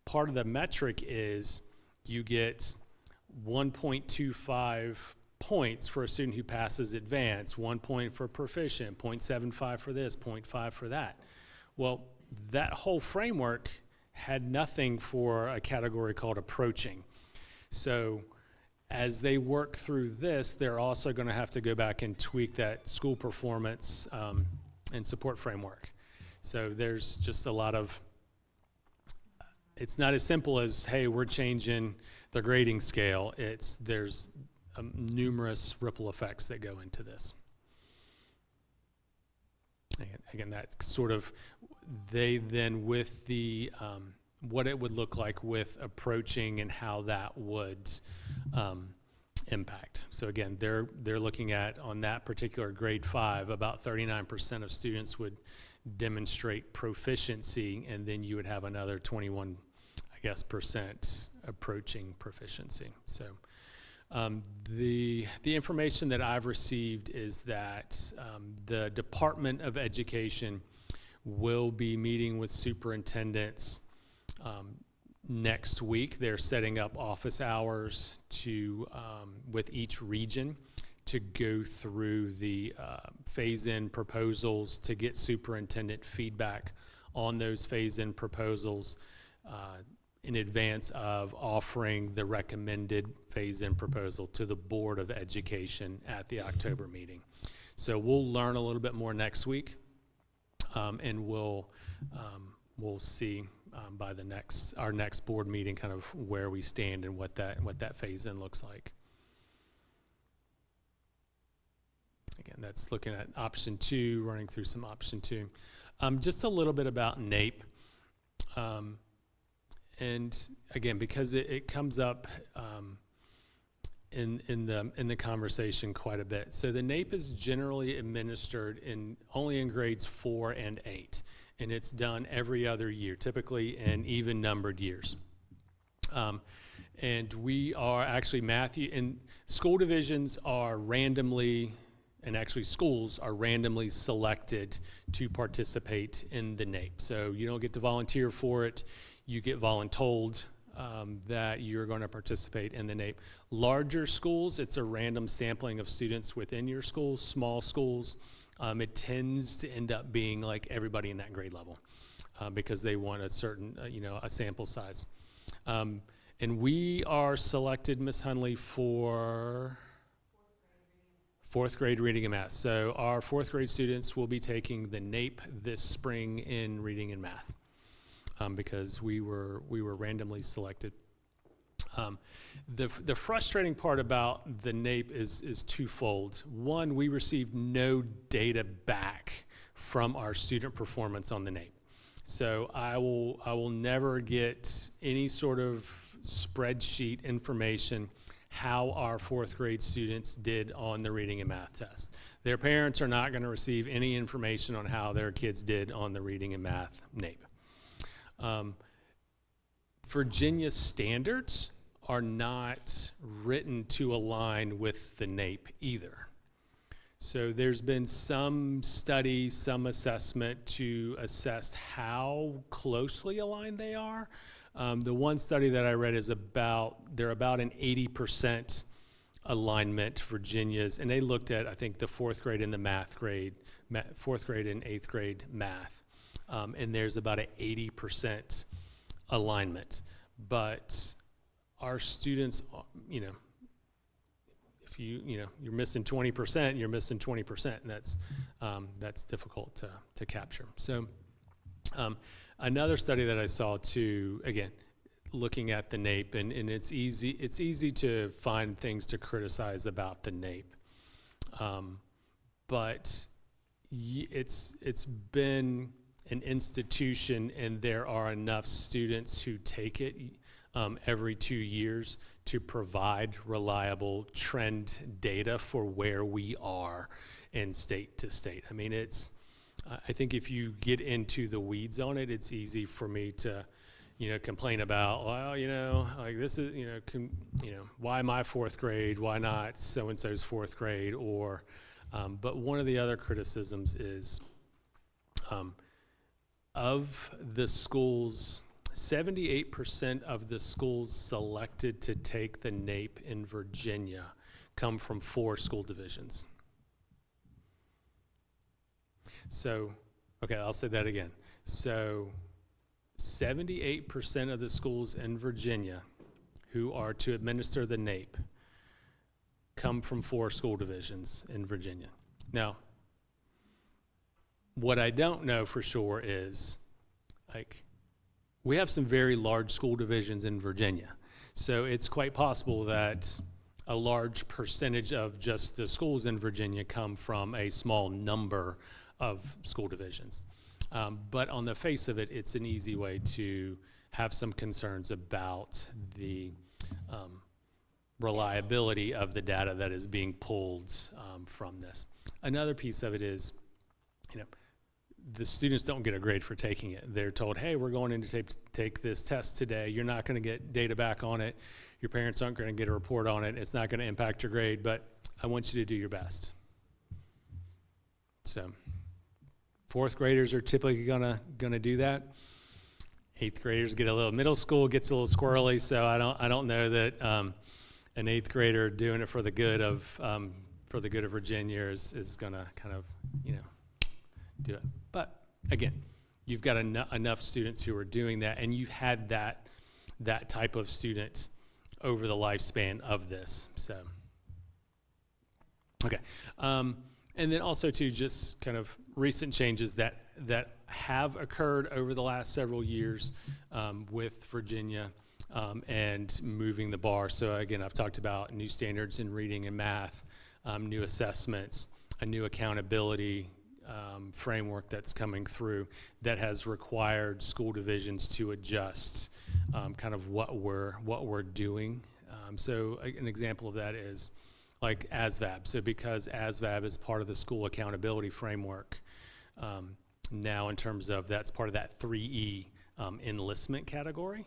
part of the metric is you get 1.25 points for a student who passes advanced, 1 point for proficient, 0.75 for this, 0.5 for that. Well, that whole framework had nothing for a category called approaching. So as they work through this, they're also going to have to go back and tweak that school performance and support framework. So there's just a lot of, it's not as simple as, hey, we're changing the grading scale. There's numerous ripple effects that go into this. Again, that's sort of, they then with the, what it would look like with approaching and how that would impact. So again, they're looking at, on that particular grade 5, about 39% of students would demonstrate proficiency, and then you would have another 21, I guess, percent approaching proficiency. So the information that I've received is that the Department of Education will be meeting with superintendents next week. They're setting up office hours to with each region to go through the phase-in proposals, to get superintendent feedback on those phase-in proposals in advance of offering the recommended phase-in proposal to the Board of Education at the October meeting. So we'll learn a little bit more next week, and we'll see by our next board meeting kind of where we stand and what that phase-in looks like. Again, that's looking at option 2, running through some option 2. Just a little bit about NAEP. And again, because it comes up in the conversation quite a bit. So the NAEP is generally administered only in grades 4 and 8, and it's done every other year, typically in even numbered years. And we are actually and school divisions are randomly, and actually schools are randomly selected to participate in the NAEP. So you don't get to volunteer for it. You get voluntold that you're going to participate in the NAEP. Larger schools, it's a random sampling of students within your school. Small schools, it tends to end up being like everybody in that grade level because they want a certain, a sample size. And we are selected, Ms. Hunley, for Fourth grade reading and math. So our fourth grade students will be taking the NAEP this spring in reading and math, because we were randomly selected. The frustrating part about the NAEP is twofold. One, we received no data back from our student performance on the NAEP. So I will never get any sort of spreadsheet information how our fourth grade students did on the reading and math test. Their parents are not going to receive any information on how their kids did on the reading and math NAEP. Virginia standards are not written to align with the NAEP either. So there's been some study, some assessment to assess how closely aligned they are. The one study that I read is they're about an 80% alignment, Virginia's, and they looked at, I think, the fourth grade and the math grade, fourth grade and eighth grade math, and there's about an 80% alignment. But our students, if you're missing 20%, you're missing 20%, and that's difficult to capture. So another study that I saw too, again, looking at the NAEP, and it's easy to find things to criticize about the NAEP, but it's been an institution, and there are enough students who take it every 2 years to provide reliable trend data for where we are in state to state. I mean, I think if you get into the weeds on it, it's easy for me to, complain about, well, like this is, why my fourth grade, why not so-and-so's fourth grade, or, but one of the other criticisms is, of the schools, 78% of the schools selected to take the NAEP in Virginia come from 4 school divisions. So, okay, I'll say that again. So 78% of the schools in Virginia who are to administer the NAEP come from 4 school divisions in Virginia. Now, what I don't know for sure is, like, we have some very large school divisions in Virginia. So it's quite possible that a large percentage of just the schools in Virginia come from a small number of school divisions. But on the face of it, it's an easy way to have some concerns about the reliability of the data that is being pulled from this. Another piece of it is, the students don't get a grade for taking it. They're told, hey, we're going in to take this test today. You're not going to get data back on it. Your parents aren't going to get a report on it. It's not going to impact your grade, but I want you to do your best. So fourth graders are typically gonna do that. Eighth graders get a little, middle school gets a little squirrely, so I don't know that an eighth grader doing it for the good of Virginia is gonna kind of do it. But again, you've got enough students who are doing that, and you've had that type of student over the lifespan of this. So okay. And then also too, just kind of recent changes that have occurred over the last several years with Virginia and moving the bar. So again, I've talked about new standards in reading and math, new assessments, a new accountability framework that's coming through that has required school divisions to adjust kind of what we're doing. So an example of that is like ASVAB. So because ASVAB is part of the school accountability framework, now in terms of that's part of that 3E enlistment category,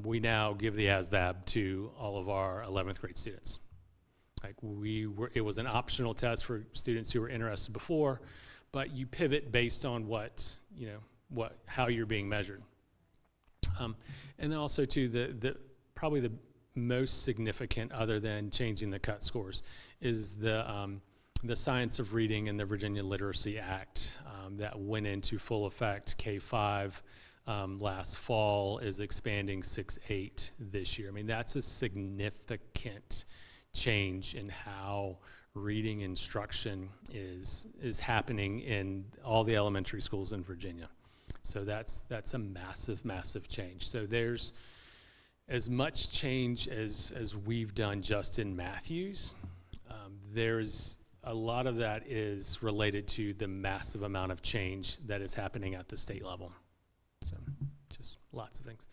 we now give the ASVAB to all of our 11th grade students. Like it was an optional test for students who were interested before, but you pivot based on how you're being measured. And then also too, probably the most significant, other than changing the cut scores, is the Science of Reading and the Virginia Literacy Act that went into full effect K-5 last fall, is expanding 6-8 this year. I mean, that's a significant change in how reading instruction is happening in all the elementary schools in Virginia. So that's a massive, massive change. So there's as much change as we've done just in Mathews. There's a lot of that is related to the massive amount of change that is happening at the state level. So just lots of things.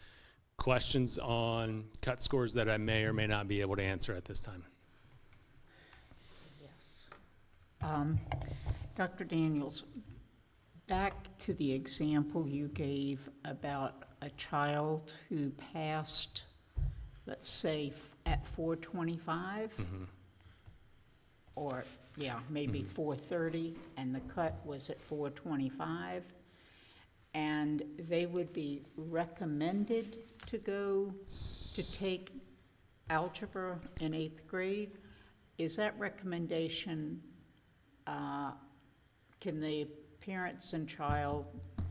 Questions on cut scores that I may or may not be able to answer at this time? Yes. Dr. Daniels, back to the example you gave about a child who passed, let's say, at 425, or, yeah, maybe 430, and the cut was at 425, and they would be recommended to go to take algebra in 8th grade. Is that recommendation, can the parents and child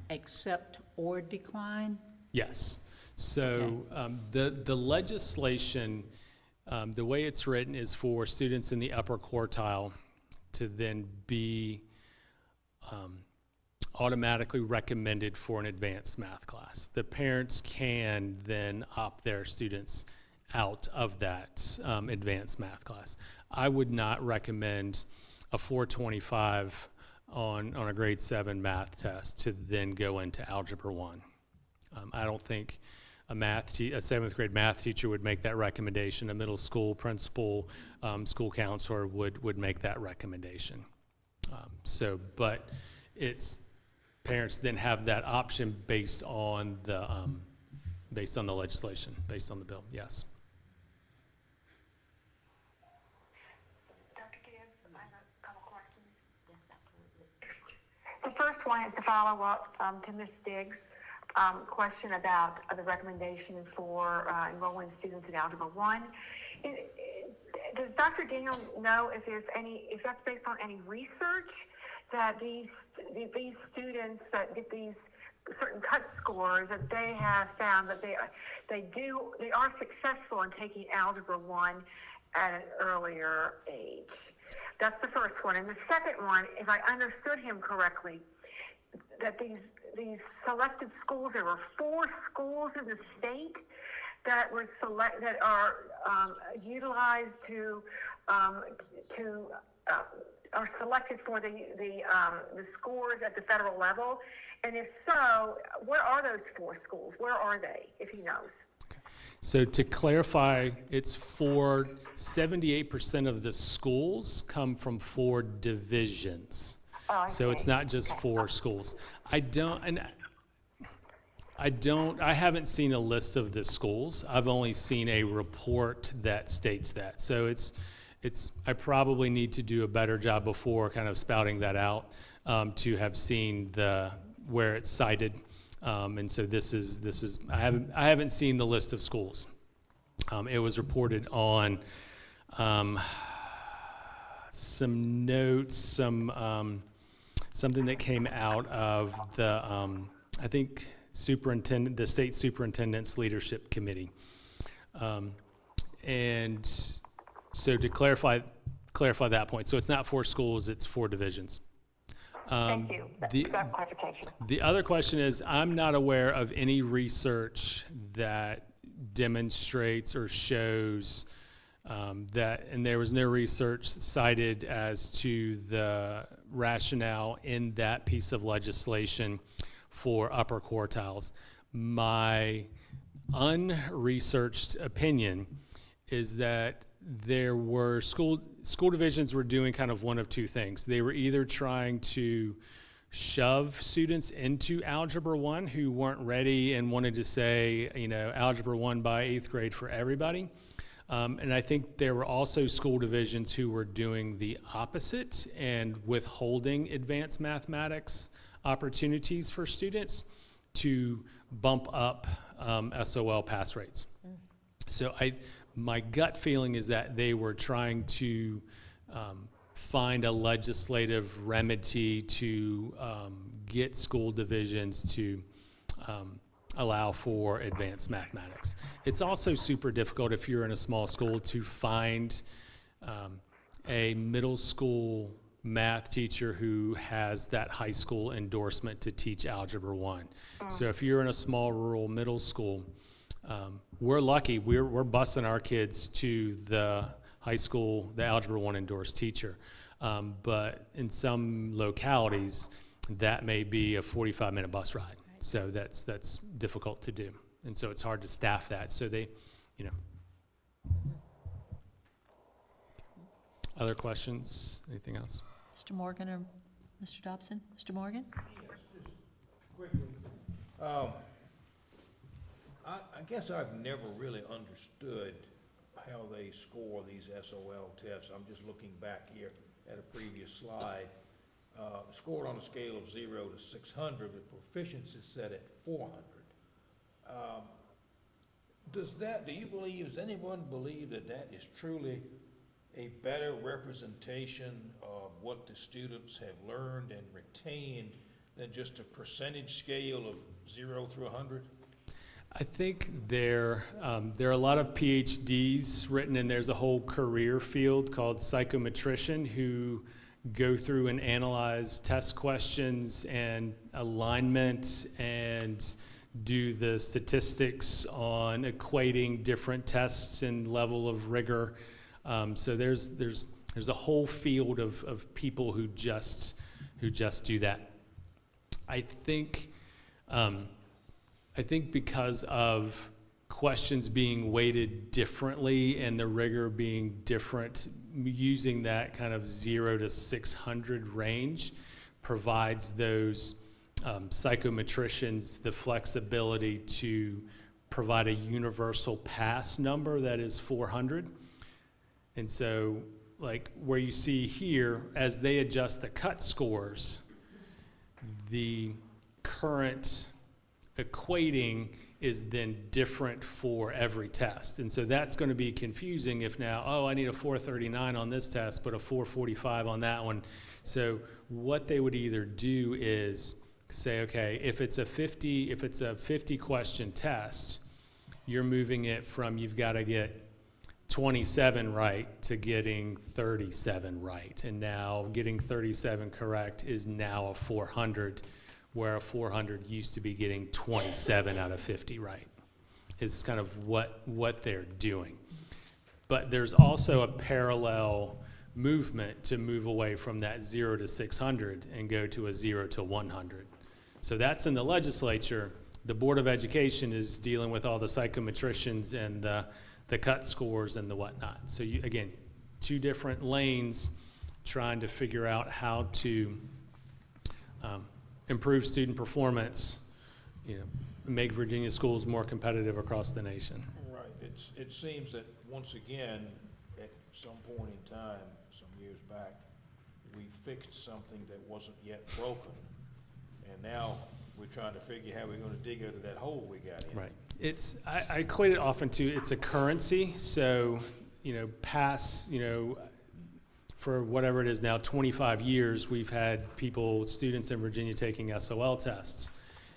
accept or decline? Yes. So the legislation, the way it's written is for students in the upper quartile to then be automatically recommended for an advanced math class. The parents can then opt their students out of that advanced math class. I would not recommend a 425 on a grade 7 math test to then go into Algebra 1. I don't think a 7th grade math teacher would make that recommendation. A middle school principal, school counselor would make that recommendation. But it's parents then have that option based on the legislation, based on the bill. Yes. Dr. Gibbs, I have a couple questions. Yes, absolutely. The first one is to follow up to Ms. Diggs' question about the recommendation for enrolling students in Algebra 1. Does Dr. Daniel know if that's based on any research that these students that get these certain cut scores, that they have found that they are successful in taking Algebra 1 at an earlier age? That's the first one. And the second one, if I understood him correctly, that these selected schools, there were 4 schools in the state that were that are utilized are selected for the scores at the federal level, and if so, where are those 4 schools? Where are they, if he knows? So to clarify, it's 78% of the schools come from 4 divisions. Oh, I So it's see. not just 4 schools. I haven't seen a list of the schools. I've only seen a report that states that. So I probably need to do a better job before kind of spouting that out to have seen where it's cited. And so I haven't seen the list of schools. It was reported on some notes, something that came out of the I think the state superintendent's leadership committee. And so to clarify that point, so it's not 4 schools, it's 4 divisions. Thank you. That clarification. The other question is, I'm not aware of any research that demonstrates or shows that, and there was no research cited as to the rationale in that piece of legislation for upper quartiles. My unresearched opinion is that there were school divisions were doing kind of one of 2 things. They were either trying to shove students into Algebra 1 who weren't ready and wanted to say, Algebra 1 by 8th grade for everybody. And I think there were also school divisions who were doing the opposite and withholding advanced mathematics opportunities for students to bump up SOL pass rates. So my gut feeling is that they were trying to find a legislative remedy to get school divisions to allow for advanced mathematics. It's also super difficult if you're in a small school to find a middle school math teacher who has that high school endorsement to teach Algebra 1. So if you're in a small rural middle school, we're lucky. We're busing our kids to the high school, the Algebra 1 endorsed teacher. But in some localities, that may be a 45-minute bus ride. So that's difficult to do. And so it's hard to staff that. So they, you know. Other questions? Anything else? Mr. Morgan or Mr. Dobson? Mr. Morgan? Just quickly, I guess I've never really understood how they score these SOL tests. I'm just looking back here at a previous slide. Scored on a scale of 0 to 600 with proficiency set at 400. Does anyone believe that that is truly a better representation of what the students have learned and retained than just a percentage scale of 0 through 100? I think there are a lot of PhDs written, and there's a whole career field called psychometrician who go through and analyze test questions and alignment and do the statistics on equating different tests and level of rigor. So there's a whole field of people who just do that. I think because of questions being weighted differently and the rigor being different, using that kind of 0 to 600 range provides those psychometricians the flexibility to provide a universal pass number that is 400. And so, like where you see here, as they adjust the cut scores, the current equating is then different for every test. And so that's going to be confusing if now, oh, I need a 439 on this test, but a 445 on that one. So what they would either do is say, okay, if it's a 50 question test, you're moving it from you've got to get 27 right to getting 37 right. And now getting 37 correct is now a 400, where a 400 used to be getting 27 out of 50 right, is kind of what they're doing. But there's also a parallel movement to move away from that 0 to 600 and go to a 0 to 100. So that's in the legislature. The Board of Education is dealing with all the psychometricians and the cut scores and the whatnot. So you, again, two different lanes trying to figure out how to improve student performance, make Virginia schools more competitive across the nation. Right. It seems that once again, at some point in time, some years back, we fixed something that wasn't yet broken. And now we're trying to figure how we're going to dig out of that hole we got in. Right. I equate it often to it's a currency. So, for whatever it is now, 25 years, we've had students in Virginia taking SOL tests.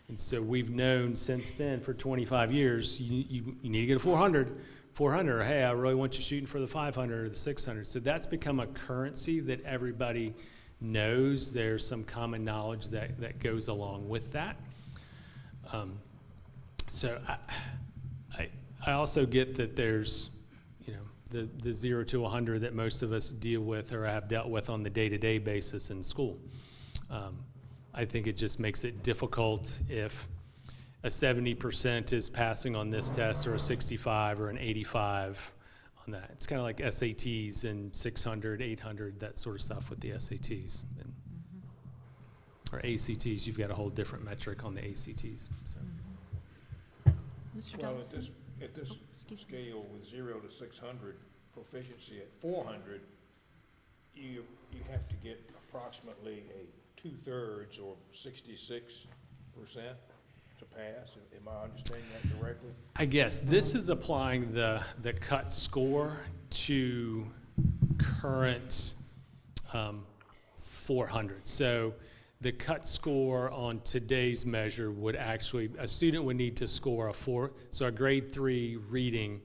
And so we've known since then for 25 years, you need to get a 400, or hey, I really want you shooting for the 500 or the 600. So that's become a currency that everybody knows. There's some common knowledge that goes along with that. So I also get that there's, the 0 to 100 that most of us deal with or have dealt with on the day-to-day basis in school. I think it just makes it difficult if a 70% is passing on this test or a 65 or an 85 on that. It's kind of like SATs and 600, 800, that sort of stuff with the SATs. Or ACTs, you've got a whole different metric on the ACTs. So. Mr. Well, Dobson? at this scale with 0 to 600, proficiency at 400, you have to get approximately a 2/3 or 66% to pass. Am I understanding that correctly? I guess this is applying the cut score to current 400. So the cut score on today's measure would actually, a student would need to score a 4, so a grade 3 reading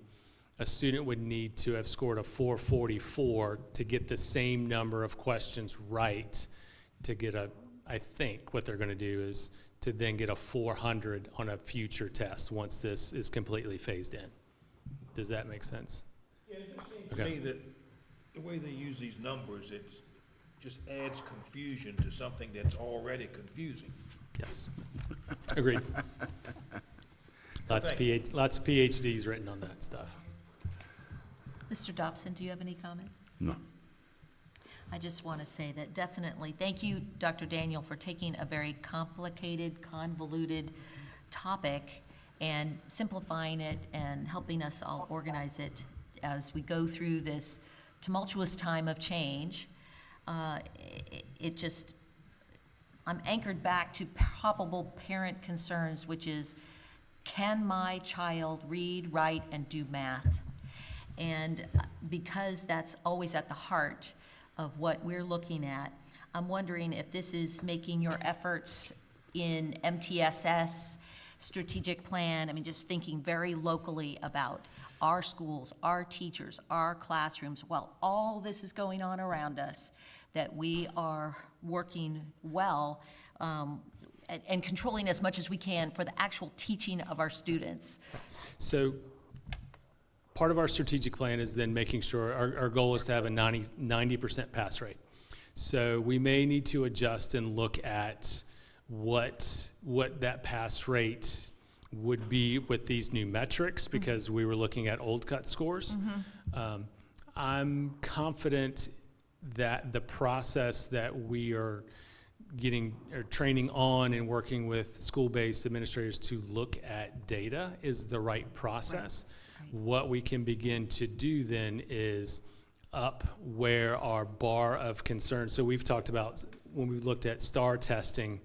a student would need to have scored a 444 to get the same number of questions right to get I think what they're going to do is to then get a 400 on a future test once this is completely phased in. Does that make sense? Yeah, it just seems to me that the way they use these numbers, it just adds confusion to something that's already confusing. Yes. Agreed. Lots of Thank PhDs written on that stuff. Mr. Dobson, do you have any comments? No. I just want to say that definitely, thank you, Dr. Daniel, for taking a very complicated, convoluted topic and simplifying it and helping us all organize it as we go through this tumultuous time of change. It just, I'm anchored back to probable parent concerns, which is, can my child read, write, and do math? And because that's always at the heart of what we're looking at, I'm wondering if this is making your efforts in MTSS, strategic plan, I mean, just thinking very locally about our schools, our teachers, our classrooms, while all this is going on around us, that we are working well and controlling as much as we can for the actual teaching of our students. So part of our strategic plan is then making sure, our goal is to have a 90% pass rate. So we may need to adjust and look at what that pass rate would be with these new metrics, because we were looking at old cut scores. I'm confident that the process that we are getting or training on and working with school-based administrators to look at data is the right process. Right. What we can begin to do then is up where our bar of concern. So we've talked about when we've looked at STAR testing,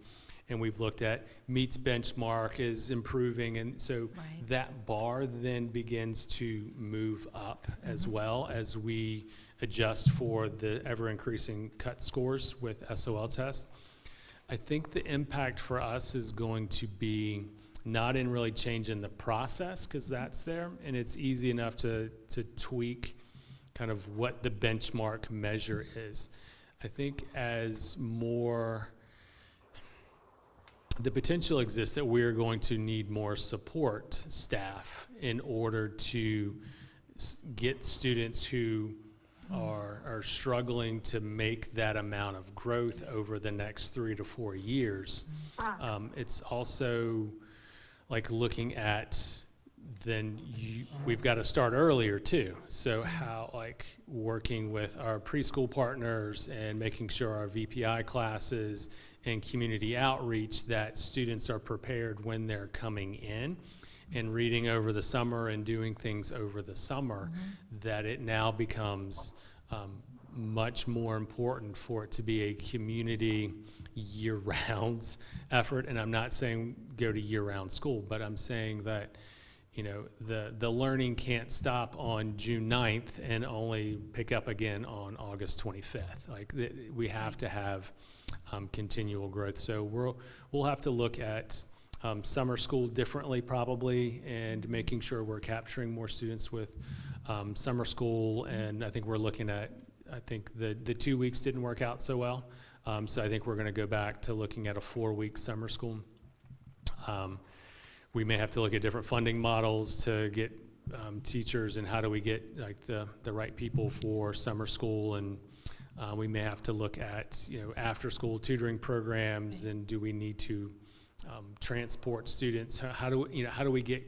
and we've looked at meets benchmark is improving, and so Right. that bar then begins to move up as well as we adjust for the ever-increasing cut scores with SOL tests. I think the impact for us is going to be not in really changing the process, because that's there, and it's easy enough to tweak kind of what the benchmark measure is. I think as more, the potential exists that we're going to need more support staff in order to get students who are struggling to make that amount of growth over the next 3 to 4 years. It's also like looking at then we've got to start earlier too. So how, like, working with our preschool partners and making sure our VPI classes and community outreach, that students are prepared when they're coming in and reading over the summer and doing things over the summer, that it now becomes much more important for it to be a community year-round effort. And I'm not saying go to year-round school, but I'm saying that, you know, the learning can't stop on June 9th and only pick up again on August 25th. Like, we have to have continual growth. So we'll have to look at summer school differently probably, and making sure we're capturing more students with summer school. And I think we're looking at, I think the 2 weeks didn't work out so well. So I think we're going to go back to looking at a 4-week summer school. We may have to look at different funding models to get teachers, and how do we get like the right people for summer school, and we may have to look at, you know, after school tutoring programs, and do we need to transport students? How do we get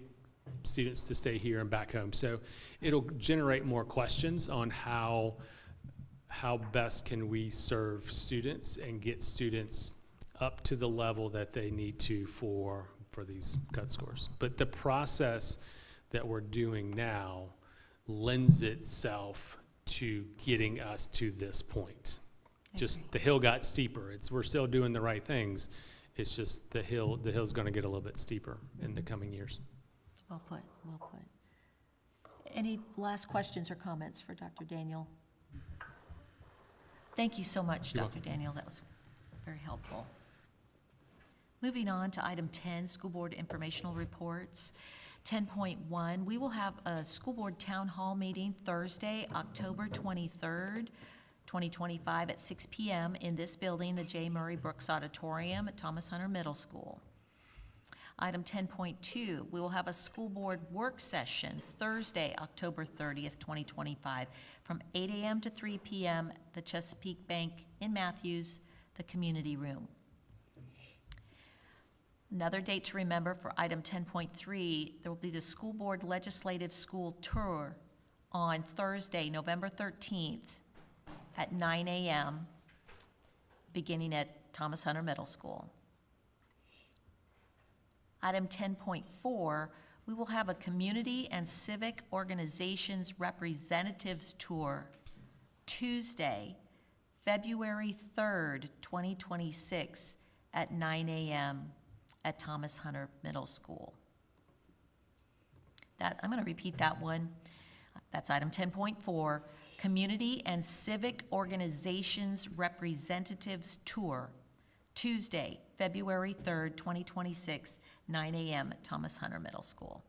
students to stay here and back home? So it'll generate more questions on how best can we serve students and get students up to the level that they need to for these cut scores. But the process that we're doing now lends itself to getting us to this point. Just the hill got steeper. We're still doing the right things. It's just the hill's going to get a little bit steeper in the coming years. Well put, well put. Any last questions or comments for Dr. Daniel? Thank you so much, You're Dr. Daniel. That was very helpful. Moving on to item 10, school board informational reports. 10.1, we will have a school board town hall meeting Thursday, October 23rd, 2025 at 6 p.m. in this building, the J. Murray Brooks Auditorium at Thomas Hunter Middle School. Item 10.2, we will have a school board work session Thursday, October 30th, 2025, from 8 a.m. to 3 p.m. at the Chesapeake Bank in Mathews, the community room. Another date to remember for item 10.3, there will be the school board legislative school tour on Thursday, November 13th at 9 a.m., beginning at Thomas Hunter Middle School. Item 10.4, we will have a community and civic organizations representatives tour Tuesday, February 3rd, 2026 at 9 a.m. at Thomas Hunter Middle School. I'm going to repeat that one. That's item 10.4, Community and Civic Organizations Representatives Tour, Tuesday, February 3rd, 2026, 9 a.m. at Thomas Hunter Middle School.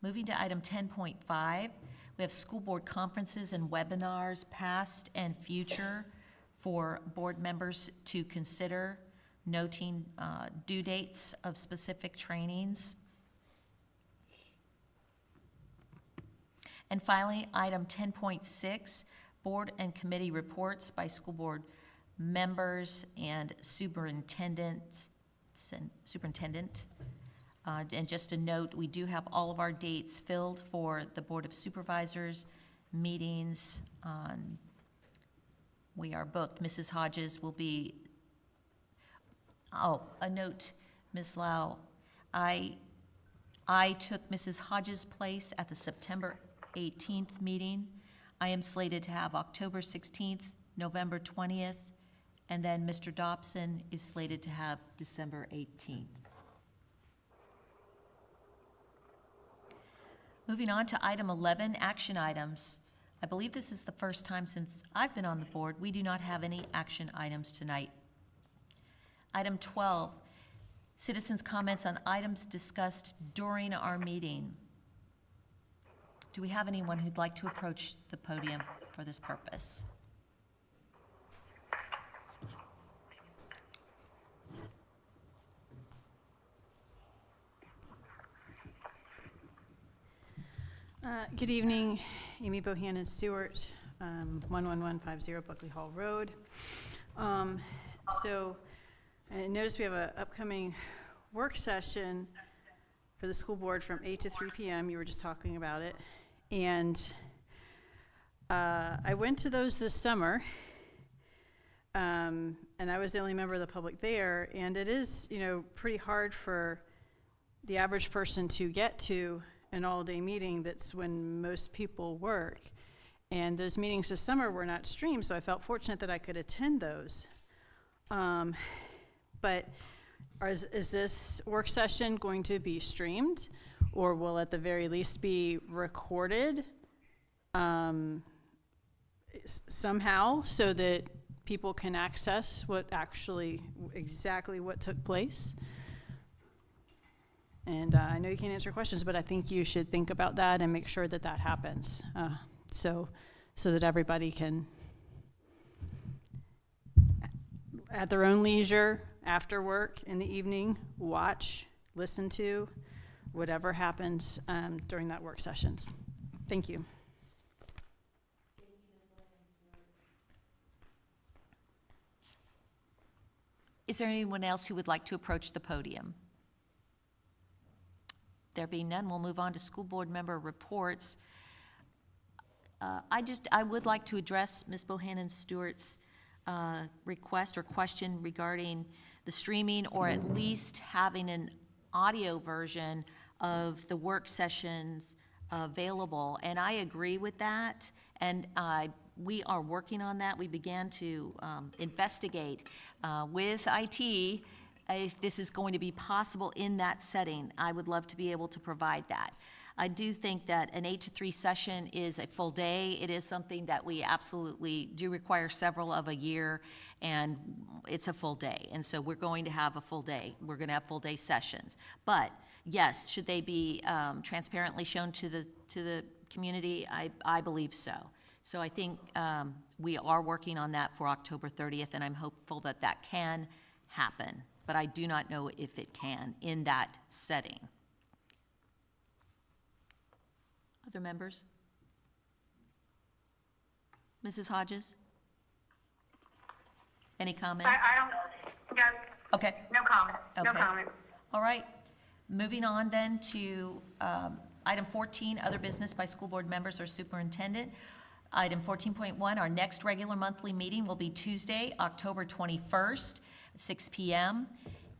Moving to item 10.5, we have school board conferences and webinars, past and future, for board members to consider, noting due dates of specific trainings. And finally, item 10.6, board and committee reports by school board members and superintendent. And just a note, we do have all of our dates filled for the Board of Supervisors meetings. We are booked. Mrs. Hodges will be, a note, Ms. Lau, I took Mrs. Hodges' place at the September 18th meeting. I am slated to have October 16th, November 20th, and then Mr. Dobson is slated to have December 18th. Moving on to item 11, action items. I believe this is the first time since I've been on the board. We do not have any action items tonight. Item 12, citizens' comments on items discussed during our meeting. Do we have anyone who'd like to approach the podium for this purpose? Good evening, Amy Bohannon Stewart, 11150 Buckley Hall Road. So I noticed we have an upcoming work session for the school board from 8 to 3 p.m. You were just talking about it. And I went to those this summer, and I was the only member of the public there. And it is, pretty hard for the average person to get to an all-day meeting. That's when most people work. And those meetings this summer were not streamed, so I felt fortunate that I could attend those. But is this work session going to be streamed, or will at the very least be recorded somehow so that people can access exactly what took place? And I know you can't answer questions, but I think you should think about that and make sure that that happens, so that everybody can, at their own leisure, after work, in the evening, watch, listen to whatever happens during that work sessions. Thank you. Is there anyone else who would like to approach the podium? There being none, we'll move on to school board member reports. I would like to address Ms. Bohannon Stewart's request or question regarding the streaming, or at least having an audio version of the work sessions available. And I agree with that, and we are working on that. We began to investigate with IT if this is going to be possible in that setting. I would love to be able to provide that. I do think that an 8 to 3 session is a full day. It is something that we absolutely do require several of a year, and it's a full day. And so we're going to have a full day. We're going to have full day sessions. But yes, should they be transparently shown to the community? I believe so. So I think we are working on that for October 30th, and I'm hopeful that that can happen. But I do not know if it can in that setting. Other members? Mrs. Hodges? Any comments? I don't, no, Okay. no comment, no Okay. comment. All right. Moving on then to item 14, other business by school board members or superintendent. Item 14.1, our next regular monthly meeting will be Tuesday, October 21st at 6 p.m.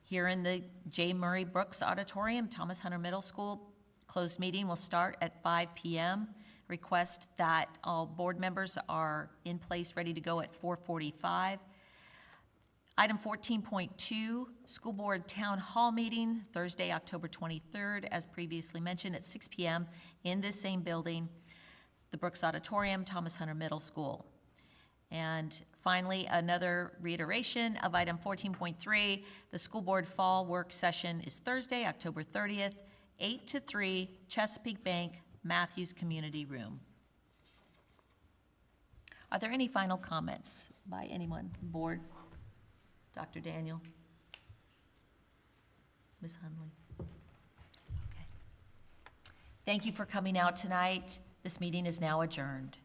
here in the J. Murray Brooks Auditorium, Thomas Hunter Middle School. Closed meeting will start at 5 p.m. Request that all board members are in place, ready to go at 4:45. Item 14.2, School Board Town Hall Meeting, Thursday, October 23rd, as previously mentioned, at 6 p.m. in this same building, the Brooks Auditorium, Thomas Hunter Middle School. And finally, another reiteration of item 14.3, the School Board Fall Work Session is Thursday, October 30th, 8 to 3, Chesapeake Bank, Mathews Community Room. Are there any final comments by anyone, board? Dr. Daniel? Ms. Hunley? Okay. Thank you for coming out tonight. This meeting is now adjourned.